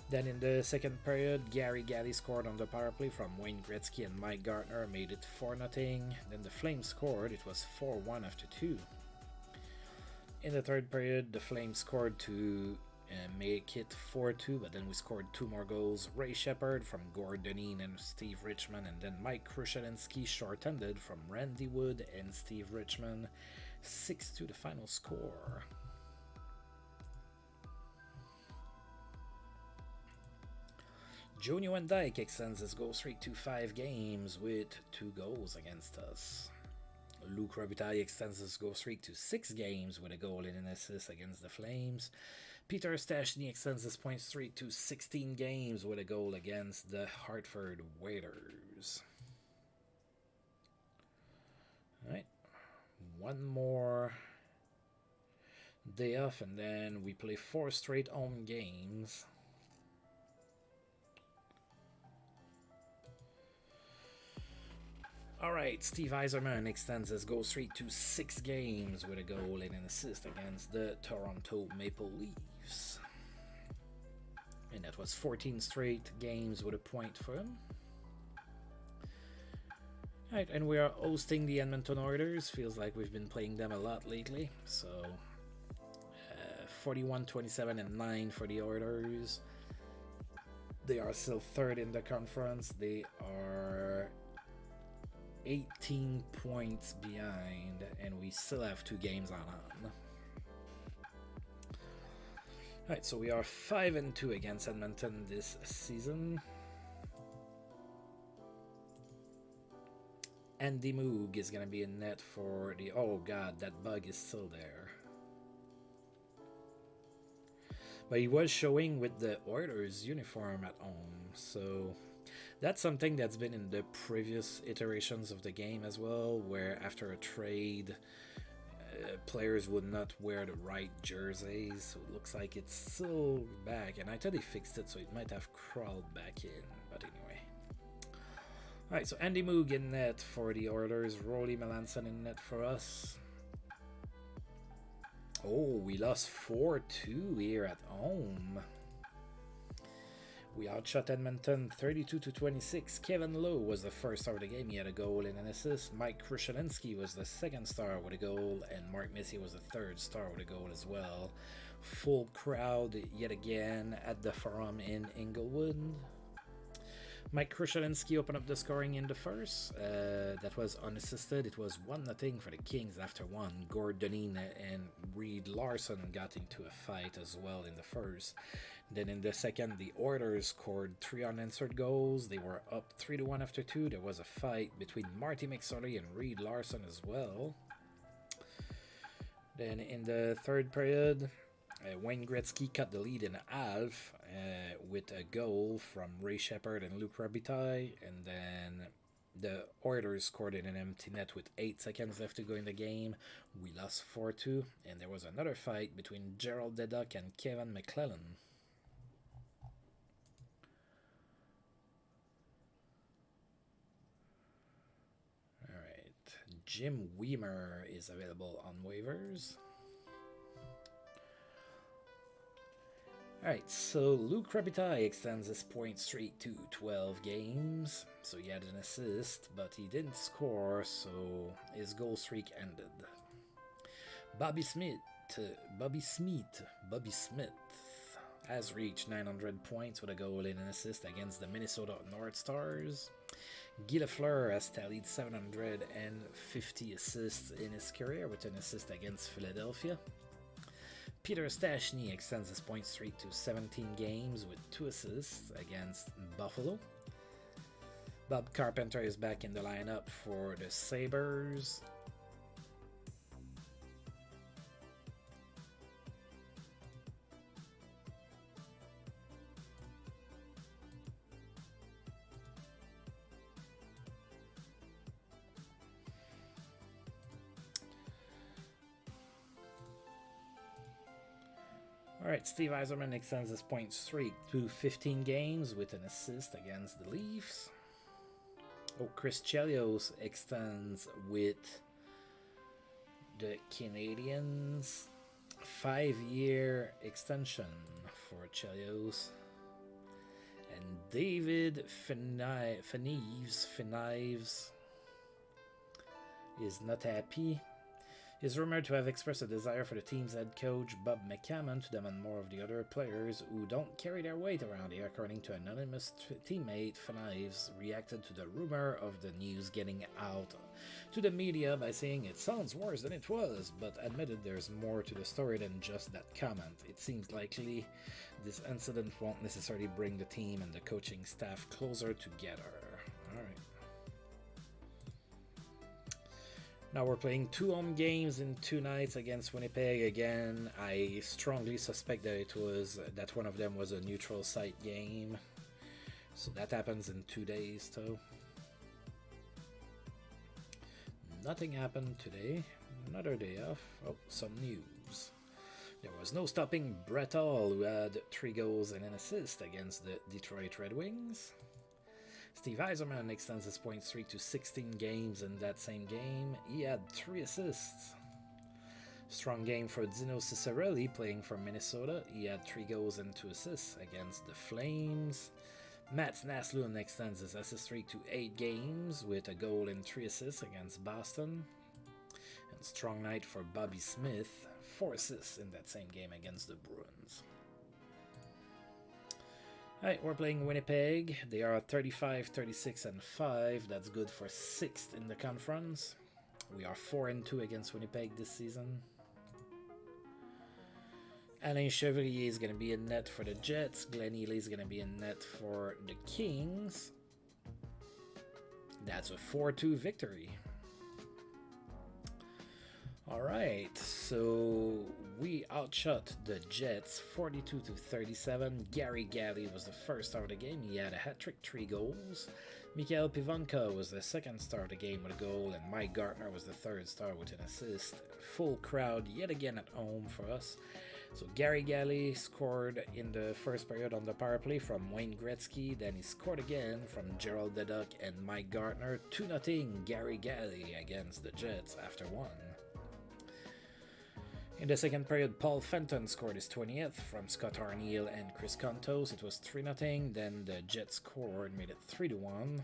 Then in the second period, Gary Galley scored on the power play from Wayne Gretzky and Mike Gardner, made it 4-0. Then the Flames scored, it was 4-1 after 2. In the third period, the Flames scored to make it 4-2, but then we scored 2 more goals. Ray Shepard from Gord Deneen and Steve Richmond, and then Mike Krushelinski short-handed from Randy Wood and Steve Richmond. 6-2 the final score. Joe Nieuwendyk extends his goal streak to 5 games with 2 goals against us. Luc Robitaille extends his goal streak to 6 games with a goal and an assist against the Flames. Peter Stastny extends his point streak to 16 games with a goal against the Hartford Whalers. Alright, one more day off and then we play 4 straight home games. Alright, Steve Yzerman extends his goal streak to 6 games with a goal and an assist against the Toronto Maple Leafs. And that was 14 straight games with a point for him. Alright, and we are hosting the Edmonton Orders. Feels like we've been playing them a lot lately. So, 41-27-9 for the Orders. They are still 3rd in the conference. They are 18 points behind, and we still have 2 games on. Alright, so we are 5-2 against Edmonton this season. Andy Moog is going to be in net for the... Oh god, that bug is still there. But he was showing with the Oilers uniform at home, so... That's something that's been in the previous iterations of the game as well, where after a trade, players would not wear the right jerseys, so it looks like it's still back, and I thought they fixed it, so it might have crawled back in, but anyway. Alright, so Andy Moog in net for the Orders, Rolly Melanson in net for us. Oh, we lost 4-2 here at home. We outshot Edmonton 32-26. Kevin Lowe was the first star of the game. He had a goal and an assist. Mike Krushelinski was the second star with a goal, and Mark Missy was the third star with a goal as well. Full crowd yet again at the Forum in Inglewood. Mike Krushelinski opened up the scoring in the first. That was unassisted. It was 1-0 for the Kings after one. Gord Deneen and Reed Larson got into a fight as well in the first. Then in the second, the Orders scored 3 unanswered goals. They were up 3-1 after 2. There was a fight between Marty McSorley and Reed Larson as well. Then in the third period, Wayne Gretzky cut the lead in half with a goal from Ray Shepard and Luc Robitaille. And then The Orders scored in an empty net with 8 seconds left to go in the game. We lost 4-2, and there was another fight between Gerald Deduck and Kevin Mclean. Alright, Jim Weimer is available on waivers. Alright, so Luke Robitaille extends his point streak to 12 games. So he had an assist, but he didn't score, so his goal streak ended. Bobby Smith has reached 900 points with a goal and an assist against the Minnesota North Stars. Guy Lafleur has tallied 750 assists in his career with an assist against Philadelphia. Peter Stastny extends his point streak to 17 games with 2 assists against Buffalo. Bob Carpenter is back in the lineup for the Sabres. Alright, Steve Yzerman extends his point streak to 15 games with an assist against the Leafs. Oh, Chris Chelios extends with the Canadiens. 5-year extension for Chelios. And David Fenives is not happy. He is rumored to have expressed a desire for the team's head coach, Bob McCammon, to demand more of the other players who don't carry their weight around here, according to an anonymous teammate. Fenives reacted to the rumor of the news getting out to the media by saying it sounds worse than it was, but admitted there's more to the story than just that comment. It seems likely this incident won't necessarily bring the team and the coaching staff closer together. Alright. Now we're playing 2 home games in 2 nights against Winnipeg again. I strongly suspect that one of them was a neutral site game. So that happens in 2 days though. Nothing happened today. Another day off. Oh, some news. There was no stopping Brett Hall, who had 3 goals and an assist against the Detroit Red Wings. Steve Yzerman extends his point streak to 16 games in that same game. He had 3 assists. Strong game for Dino Ciccarelli playing for Minnesota. He had 3 goals and 2 assists against the Flames. Mats Naslund extends his assist streak to 8 games with a goal and 3 assists against Boston. And strong night for Bobby Smith. 4 assists in that same game against the Bruins. Alright, we're playing Winnipeg. They are 35, 36, and 5. That's good for 6th in the conference. We are 4-2 against Winnipeg this season. Alain Chevrier is going to be in net for the Jets. Glenn Ely is going to be in net for the Kings. That's a 4-2 victory. Alright, so we outshot the Jets 42-37. Gary Galley was the first star of the game. He had a hat-trick, 3 goals. Mikhail Pivonka was the second star of the game with a goal, and Mike Gartner was the third star with an assist. Full crowd yet again at home for us. So Gary Galley scored in the first period on the power play from Wayne Gretzky. Then he scored again from Gerald Deduck and Mike Gartner. 2-0 Gary Galley against the Jets after 1. In the second period, Paul Fenton scored his 20th from Scott Arneal and Chris Kontos. It was 3-0. Then the Jets scored, made it 3-1.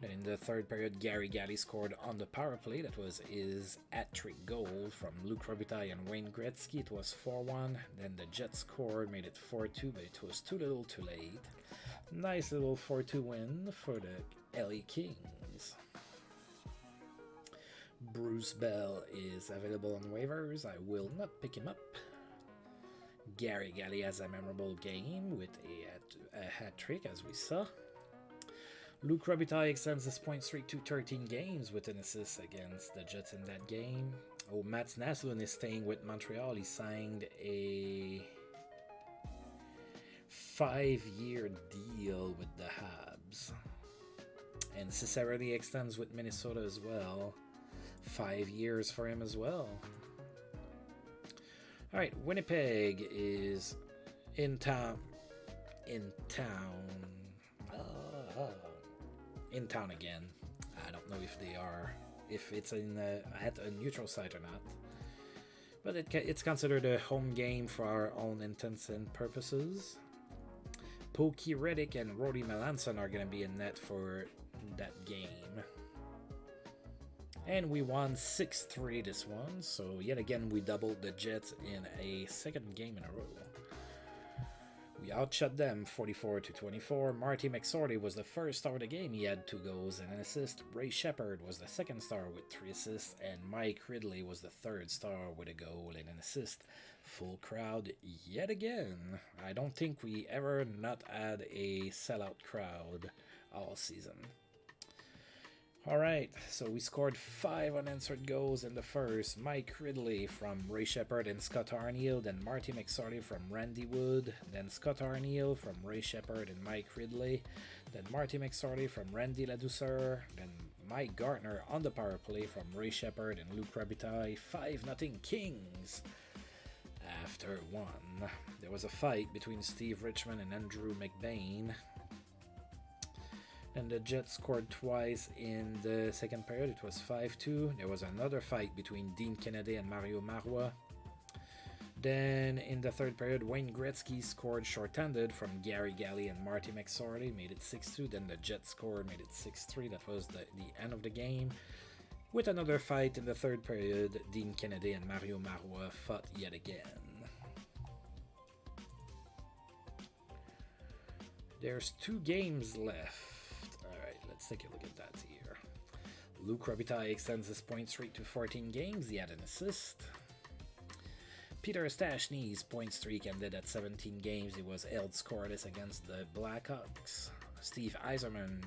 Then in the third period, Gary Galley scored on the power play. That was his hat-trick goal from Luc Robitaille and Wayne Gretzky. It was 4-1. Then the Jets scored, made it 4-2, but it was too little too late. Nice little 4-2 win for the LA Kings. Bruce Bell is available on waivers. I will not pick him up. Gary Galley has a memorable game with a hat-trick, as we saw. Luc Robitaille extends his point streak to 13 games with an assist against the Jets in that game. Oh, Mats Naslund is staying with Montreal. He signed a 5-year deal with the Habs. And Cicerelli extends with Minnesota as well. 5 years for him as well. Alright, Winnipeg is in town. In town again. I don't know if they are, if it's at a neutral site or not. But it's considered a home game for our own intents and purposes. Pokey Reddick and Roddy Melanson are going to be in net for that game. And we won 6-3 this one, so yet again we doubled the Jets in a second game in a row. We outshot them 44-24. Marty McSorley was the first star of the game. He had 2 goals and an assist. Ray Shepard was the second star with 3 assists. And Mike Ridley was the third star with a goal and an assist. Full crowd yet again. I don't think we ever not had a sellout crowd all season. Alright, so we scored 5 unanswered goals in the first. Mike Ridley from Ray Shepard and Scott Arneal, then Marty McSorley from Randy Wood, then Scott Arneal from Ray Shepard and Mike Ridley, then Marty McSorley from Randy Ladouceur, then Mike Gartner on the power play from Ray Shepard and Luc Robitaille. 5-0 Kings. After 1, there was a fight between Steve Richmond and Andrew McBain. And the Jets scored twice in the second period. It was 5-2. There was another fight between Dean Kennedy and Mario Marois. Then in the third period, Wayne Gretzky scored shorthanded from Gary Galley and Marty McSorley, made it 6-2. Then the Jets scored, made it 6-3. That was the end of the game. With another fight in the third period, Dean Kennedy and Mario Marois fought yet again. There's 2 games left. Let's take a look at that here. Luc Robitaille extends his point streak to 14 games. He had an assist. Peter Stastny's point streak ended at 17 games. He was held scoreless against the Blackhawks. Steve Yzerman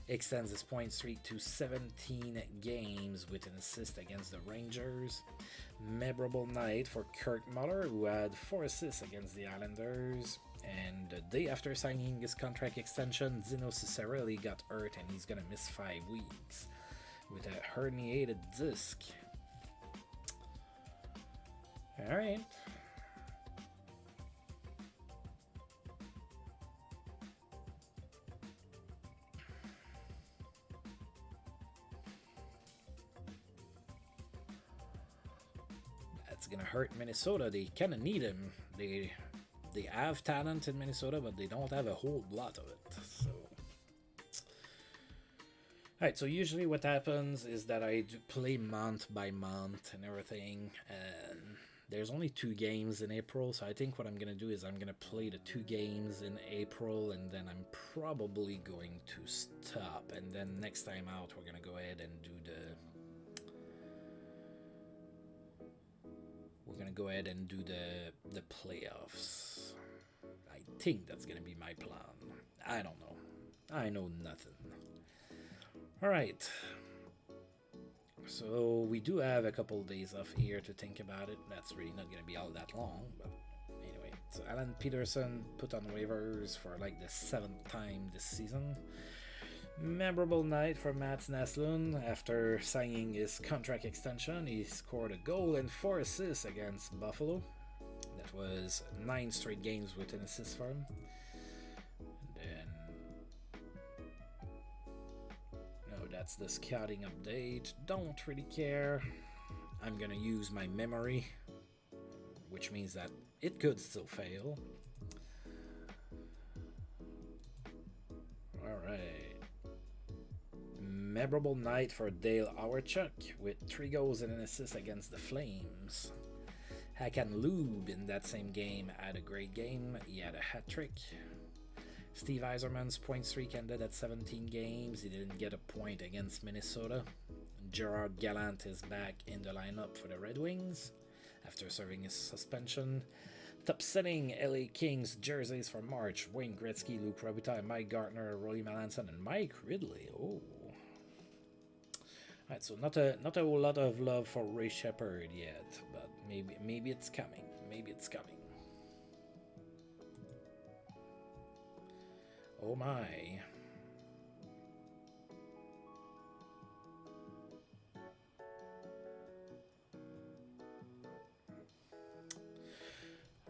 extends his point streak to 17 games with an assist against the Rangers. Memorable night for Kurt Muller, who had 4 assists against the Islanders. And the day after signing his contract extension, Zino Cicerelli got hurt and he's going to miss 5 weeks with a herniated disc. Alright. That's going to hurt Minnesota. They kind of need him. They have talent in Minnesota, but they don't have a whole lot of it. So, alright, so usually what happens is that I do play month by month and everything, and there's only 2 games in April, so I think what I'm going to do is I'm going to play the 2 games in April, and then I'm probably going to stop, and then next time out we're going to go ahead and do the playoffs. I think that's gonna be my plan. I don't know. I know nothing. Alright. So we do have a couple days off here to think about it. That's really not gonna be all that long, but anyway. So Alan Peterson put on waivers for like the 7th time this season. Memorable night for Mats Naslund. After signing his contract extension, he scored a goal and 4 assists against Buffalo. That was 9 straight games with an assist for him. And then, no, that's the scouting update. Don't really care. I'm gonna use my memory, which means that it could still fail. Alright. Memorable night for Dale Hawerchuk with 3 goals and an assist against the Flames. Hakan Lube in that same game had a great game. He had a hat-trick. Steve Yzerman's point streak ended at 17 games. He didn't get a point against Minnesota. Gerard Gallant is back in the lineup for the Red Wings after serving his suspension. Top-selling LA Kings jerseys for March: Wayne Gretzky, Luc Robitaille, Mike Gartner, Roddy Melanson, and Mike Ridley. Oh. Alright, so not a whole lot of love for Ray Shepard yet, but maybe it's coming. Maybe it's coming. Oh my.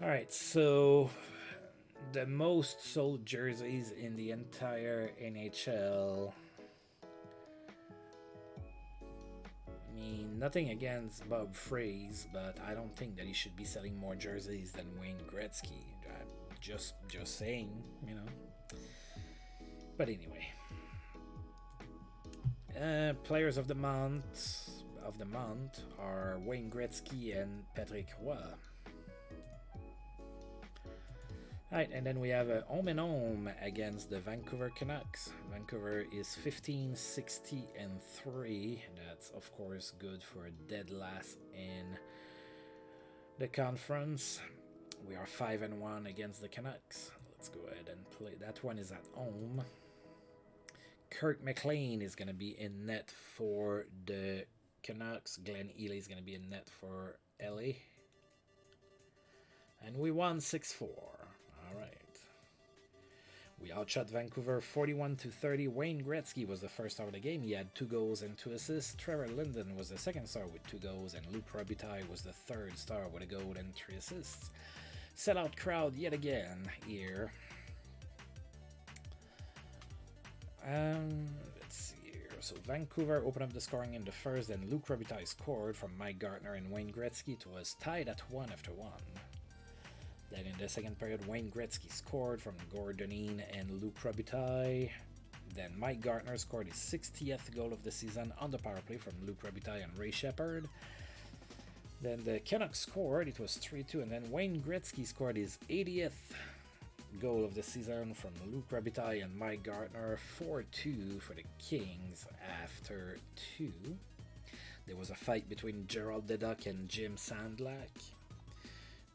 Alright, so the most sold jerseys in the entire NHL. I mean, nothing against Bob Freeze, but I don't think that he should be selling more jerseys than Wayne Gretzky. Just saying, you know. But anyway, players of the month are Wayne Gretzky and Patrick Roy. Alright, and then we have a home and home against the Vancouver Canucks. Vancouver is 15, 60, and 3. That's of course good for a dead last in the conference. We are 5-1 against the Canucks. Let's go ahead and play. That one is at home. Kirk Mclean is going to be in net for the Canucks. Glenn Ely is going to be in net for LA. And we won 6-4. All right. We outshot Vancouver 41-30. Wayne Gretzky was the first star of the game. He had 2 goals and 2 assists. Trevor Linden was the second star with 2 goals. And Luc Robitaille was the third star with a goal and 3 assists. Sellout crowd yet again here. Let's see here. So Vancouver opened up the scoring in the first, and Luc Robitaille scored from Mike Gartner and Wayne Gretzky. It was tied at 1 after 1. Then in the second period, Wayne Gretzky scored from Gordonine and Luc Robitaille. Then Mike Gartner scored his 60th goal of the season on the power play from Luc Robitaille and Ray Shepard. Then the Canucks scored, it was 3-2, and then Wayne Gretzky scored his 80th goal of the season from Luc Robitaille and Mike Gartner, 4-2 for the Kings after 2. There was a fight between Gerald Deduck and Jim Sandlak.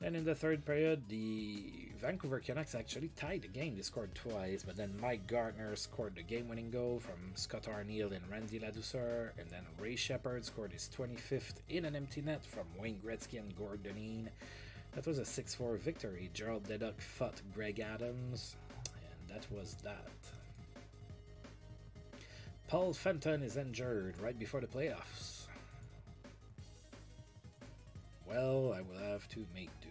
Then in the third period, the Vancouver Canucks actually tied the game. They scored twice, but then Mike Gartner scored the game-winning goal from Scott Arniel and Randy Ladouceur, and then Ray Shepard scored his 25th in an empty net from Wayne Gretzky and Gordonine. That was a 6-4 victory. Gerald Deduck fought Greg Adams, and that was that. Paul Fenton is injured right before the playoffs. Well, I will have to make do.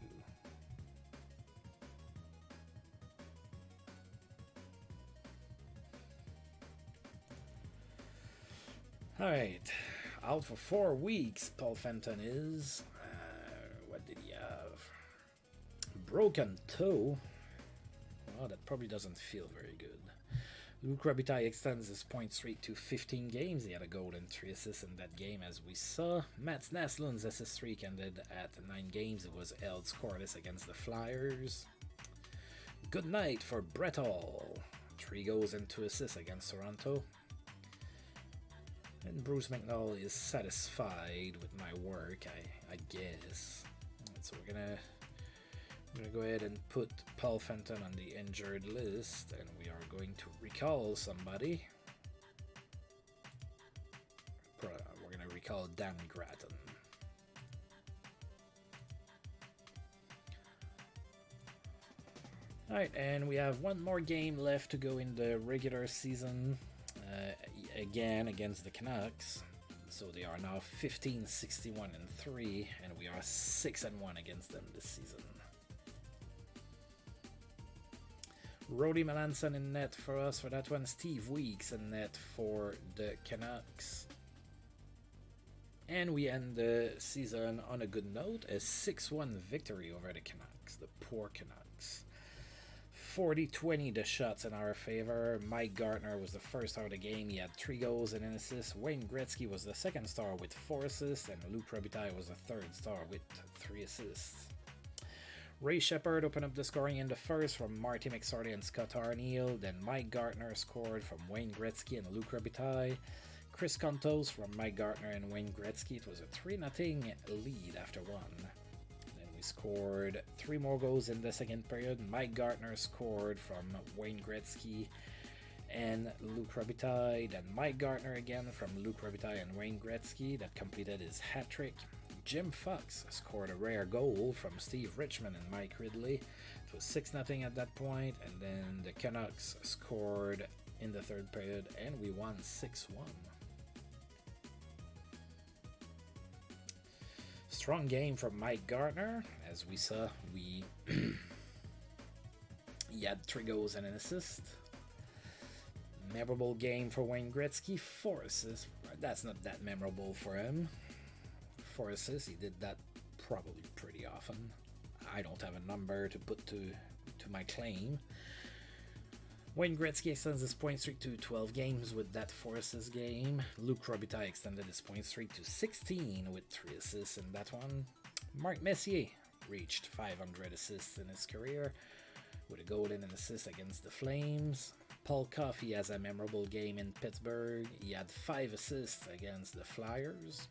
Alright, out for 4 weeks, Paul Fenton is. What did he have? Broken toe. Well, that probably doesn't feel very good. Luc Robitaille extends his point streak to 15 games. He had a goal and 3 assists in that game, as we saw. Mats Naslund's assist streak ended at 9 games. It was held scoreless against the Flyers. Good night for Brett Hall. 3 goals and 2 assists against Toronto. And Bruce McNall is satisfied with my work, I guess. So we're gonna go ahead and put Paul Fenton on the injured list, and we are going to recall somebody. We're gonna recall Dan Gratton. Alright, and we have 1 more game left to go in the regular season. Again against the Canucks. So they are now 15, 61, and 3, and we are 6-1 against them this season. Rody Melanson in net for us for that one. Steve Weeks in net for the Canucks. And we end the season on a good note. A 6-1 victory over the Canucks. The poor Canucks. 40-20 the shots in our favor. Mike Gartner was the first star of the game. He had 3 goals and an assist. Wayne Gretzky was the second star with 4 assists. And Luc Robitaille was the third star with 3 assists. Ray Shepard opened up the scoring in the first from Marty McSorley and Scott Arniel. Then Mike Gartner scored from Wayne Gretzky and Luc Robitaille. Chris Kontos from Mike Gartner and Wayne Gretzky. It was a 3-0 lead after 1. Then we scored 3 more goals in the second period. Mike Gartner scored from Wayne Gretzky and Luc Robitaille. Then Mike Gartner again from Luc Robitaille and Wayne Gretzky. That completed his hat trick. Jim Fox scored a rare goal from Steve Richmond and Mike Ridley. It It was 6-0 at that point, and then the Canucks scored in the third period, and we won 6-1. Strong game from Mike Gardner. As we saw, he had 3 goals and an assist. Memorable game for Wayne Gretzky, 4 assists. That's not that memorable for him. 4 assists, he did that probably pretty often. I don't have a number to put to my claim. Wayne Gretzky extends his point streak to 12 games with that 4 assist game. Luc Robitaille extended his point streak to 16 with 3 assists in that one. Mark Messier reached 500 assists in his career with a goal and an assist against the Flames. Paul Coffey has a memorable game in Pittsburgh. He had 5 assists against the Flyers.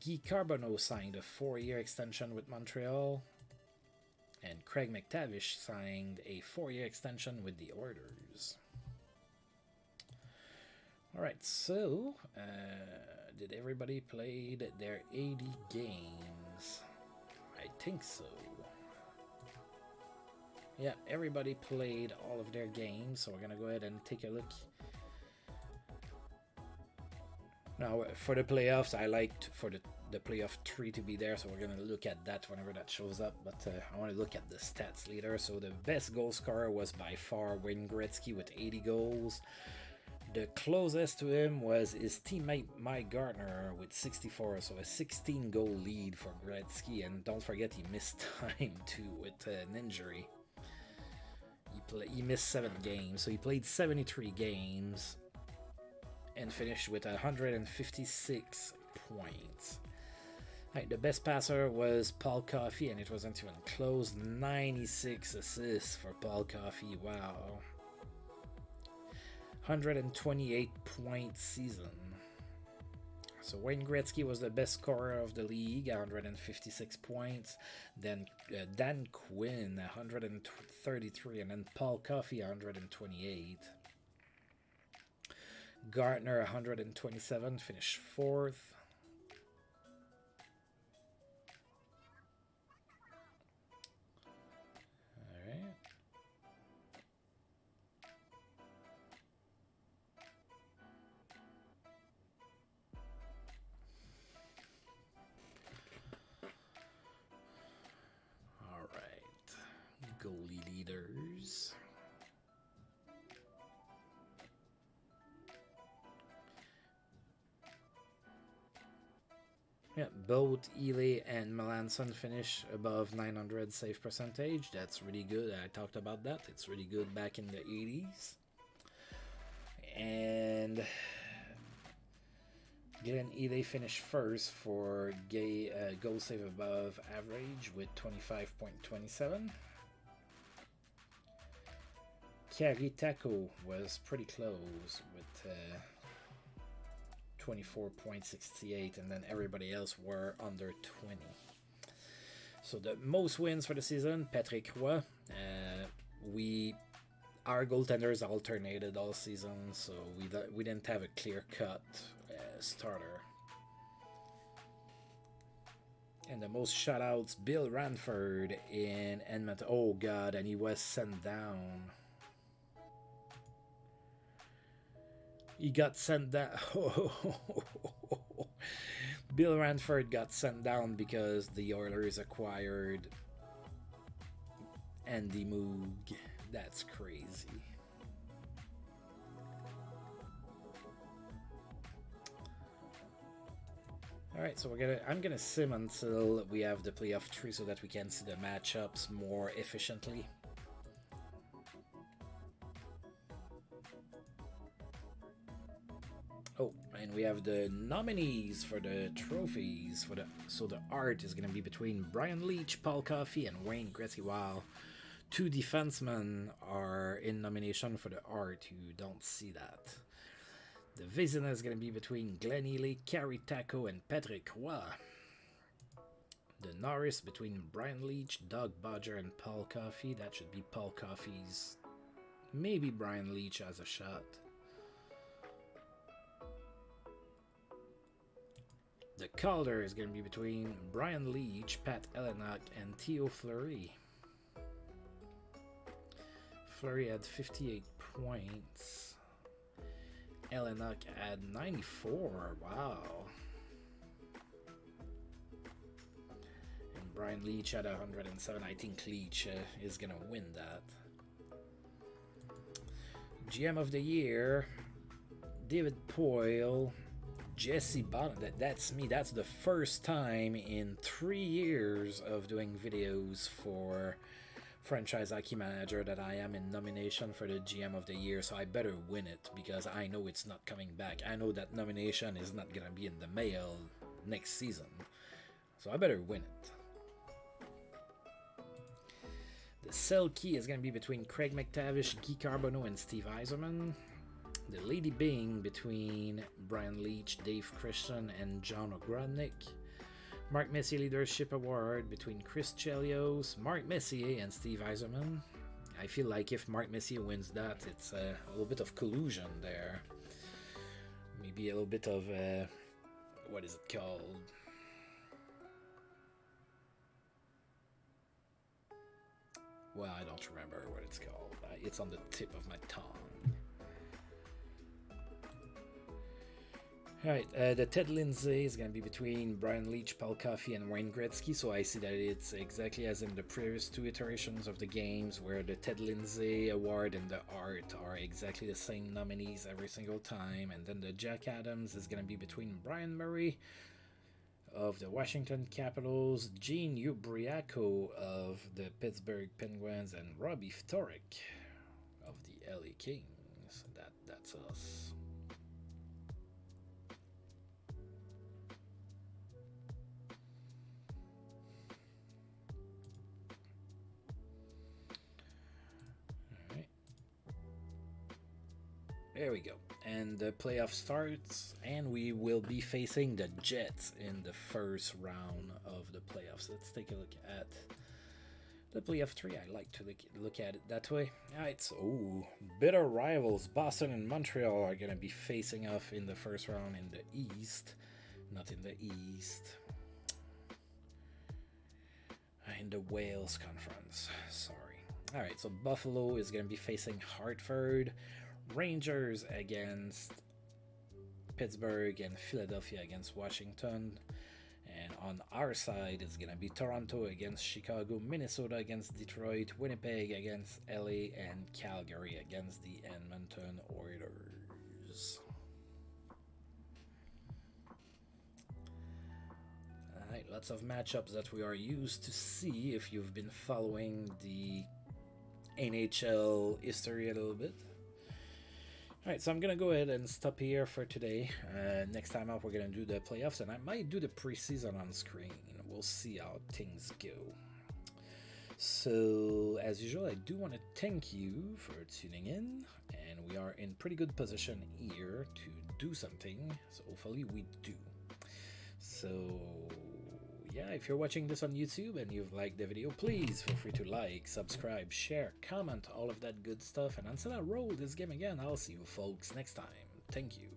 Guy Carbonneau signed a 4-year extension with Montreal. And Craig McTavish signed a 4-year extension with the Orders. Alright, so did everybody play their 80 games? I think so. Yeah, everybody played all of their games, so we're going to go ahead and take a look. Now, for the playoffs, I liked for the playoff 3 to be there, so we're going to look at that whenever that shows up, but I want to look at the stats leader. So the best goal scorer was by far Wayne Gretzky with 80 goals. The closest to him was his teammate Mike Gardner with 64, so a 16-goal lead for Gretzky, and don't forget he missed time too with an injury. He missed 7 games, so he played 73 games and finished with 156 points. Right, the best passer was Paul Coffey, and it wasn't even close. 96 assists for Paul Coffey. Wow. 128-point season. So Wayne Gretzky was the best scorer of the league, 156 points. Then Dan Quinn, 133, and then Paul Coffey, 128. Gardner, 127, finished 4th. Goalie leaders. Yeah, both Ely and Melanson finish above 900 save percentage. That's really good. I talked about that. It's really good back in the 80s. And Glenn Ely finished first for goal save above average with 25.27. Kari Taco was pretty close with 24.68, and then everybody else were under 20. So the most wins for the season, Patrick Roy. Our goaltenders alternated all season, so we didn't have a clear-cut starter. And the most shutouts, Bill Ranford in Edmonton. Oh God, and he was sent down. He got sent down. Bill Ranford got sent down because the Oilers acquired Andy Moog. That's crazy. Alright, so I'm gonna sim until we have the playoff 3 so that we can see the matchups more efficiently. Oh, and we have the nominees for the trophies. So the art is going to be between Brian Leetch, Paul Coffey, and Wayne Gretzky. Wow. 2 defensemen are in nomination for the art. You don't see that. The Vizina is going to be between Glenn Ely, Kari Taco, and Patrick Roy. The Norris between Brian Leetch, Doug Bodger, and Paul Coffey. That should be Paul Coffey's. Maybe Brian Leetch has a shot. The Calder is going to be between Brian Leetch, Pat Ellenach, and Theo Fleury. Fleury had 58 points. Eleanor had 94. Wow. And Brian Leach had 107. I think Leach is going to win that. GM of the Year, David Poyle, Jesse Bonham. That's me. That's the first time in 3 years of doing videos for Franchise Hockey Manager that I am in nomination for the GM of the Year, so I better win it because I know it's not coming back. I know that nomination is not going to be in the mail next season, so I better win it. The Cell Key is going to be between Craig McTavish, Guy Carbonneau, and Steve Yzerman. The Lady Bing between Brian Leach, Dave Christian, and John Ogrodnik. Mark Messier Leadership Award between Chris Chelios, Mark Messier, and Steve Yzerman. I feel like if Mark Messier wins that, it's a little bit of collusion there. Maybe a little bit of, what is it called? Well, I don't remember what it's called. It's on the tip of my tongue. Alright, the Ted Lindsay is going to be between Brian Leach, Paul Coffey, and Wayne Gretzky, so I see that it's exactly as in the previous 2 iterations of the games, where the Ted Lindsay Award and the Art are exactly the same nominees every single time, and then the Jack Adams is going to be between Brian Murray of the Washington Capitals, Gene Ubriaco of the Pittsburgh Penguins, and Robbie Ftorek of the LA Kings. That's us. Alright. There we go. And the playoff starts, and we will be facing the Jets in the first round of the playoffs. Let's take a look at the playoff 3. I like to look at it that way. Alright, so bitter rivals Boston and Montreal are going to be facing off in the first round in the East. Not in the East. In the Wales Conference. Sorry. Alright, so Buffalo is going to be facing Hartford. Rangers against Pittsburgh, and Philadelphia against Washington. And on our side, it's going to be Toronto against Chicago, Minnesota against Detroit, Winnipeg against LA, and Calgary against the Edmonton Orders. Alright, lots of matchups that we are used to see if you've been following the NHL history a little bit. Alright, so I'm going to go ahead and stop here for today. Next time out, we're going to do the playoffs, and I might do the preseason on screen. We'll see how things go. So, as usual, I do want to thank you for tuning in, and we are in pretty good position here to do something, so hopefully we do. So, yeah, if you're watching this on YouTube and you've liked the video, please feel free to like, subscribe, share, comment, all of that good stuff. And until I roll this game again, I'll see you folks next time. Thank you.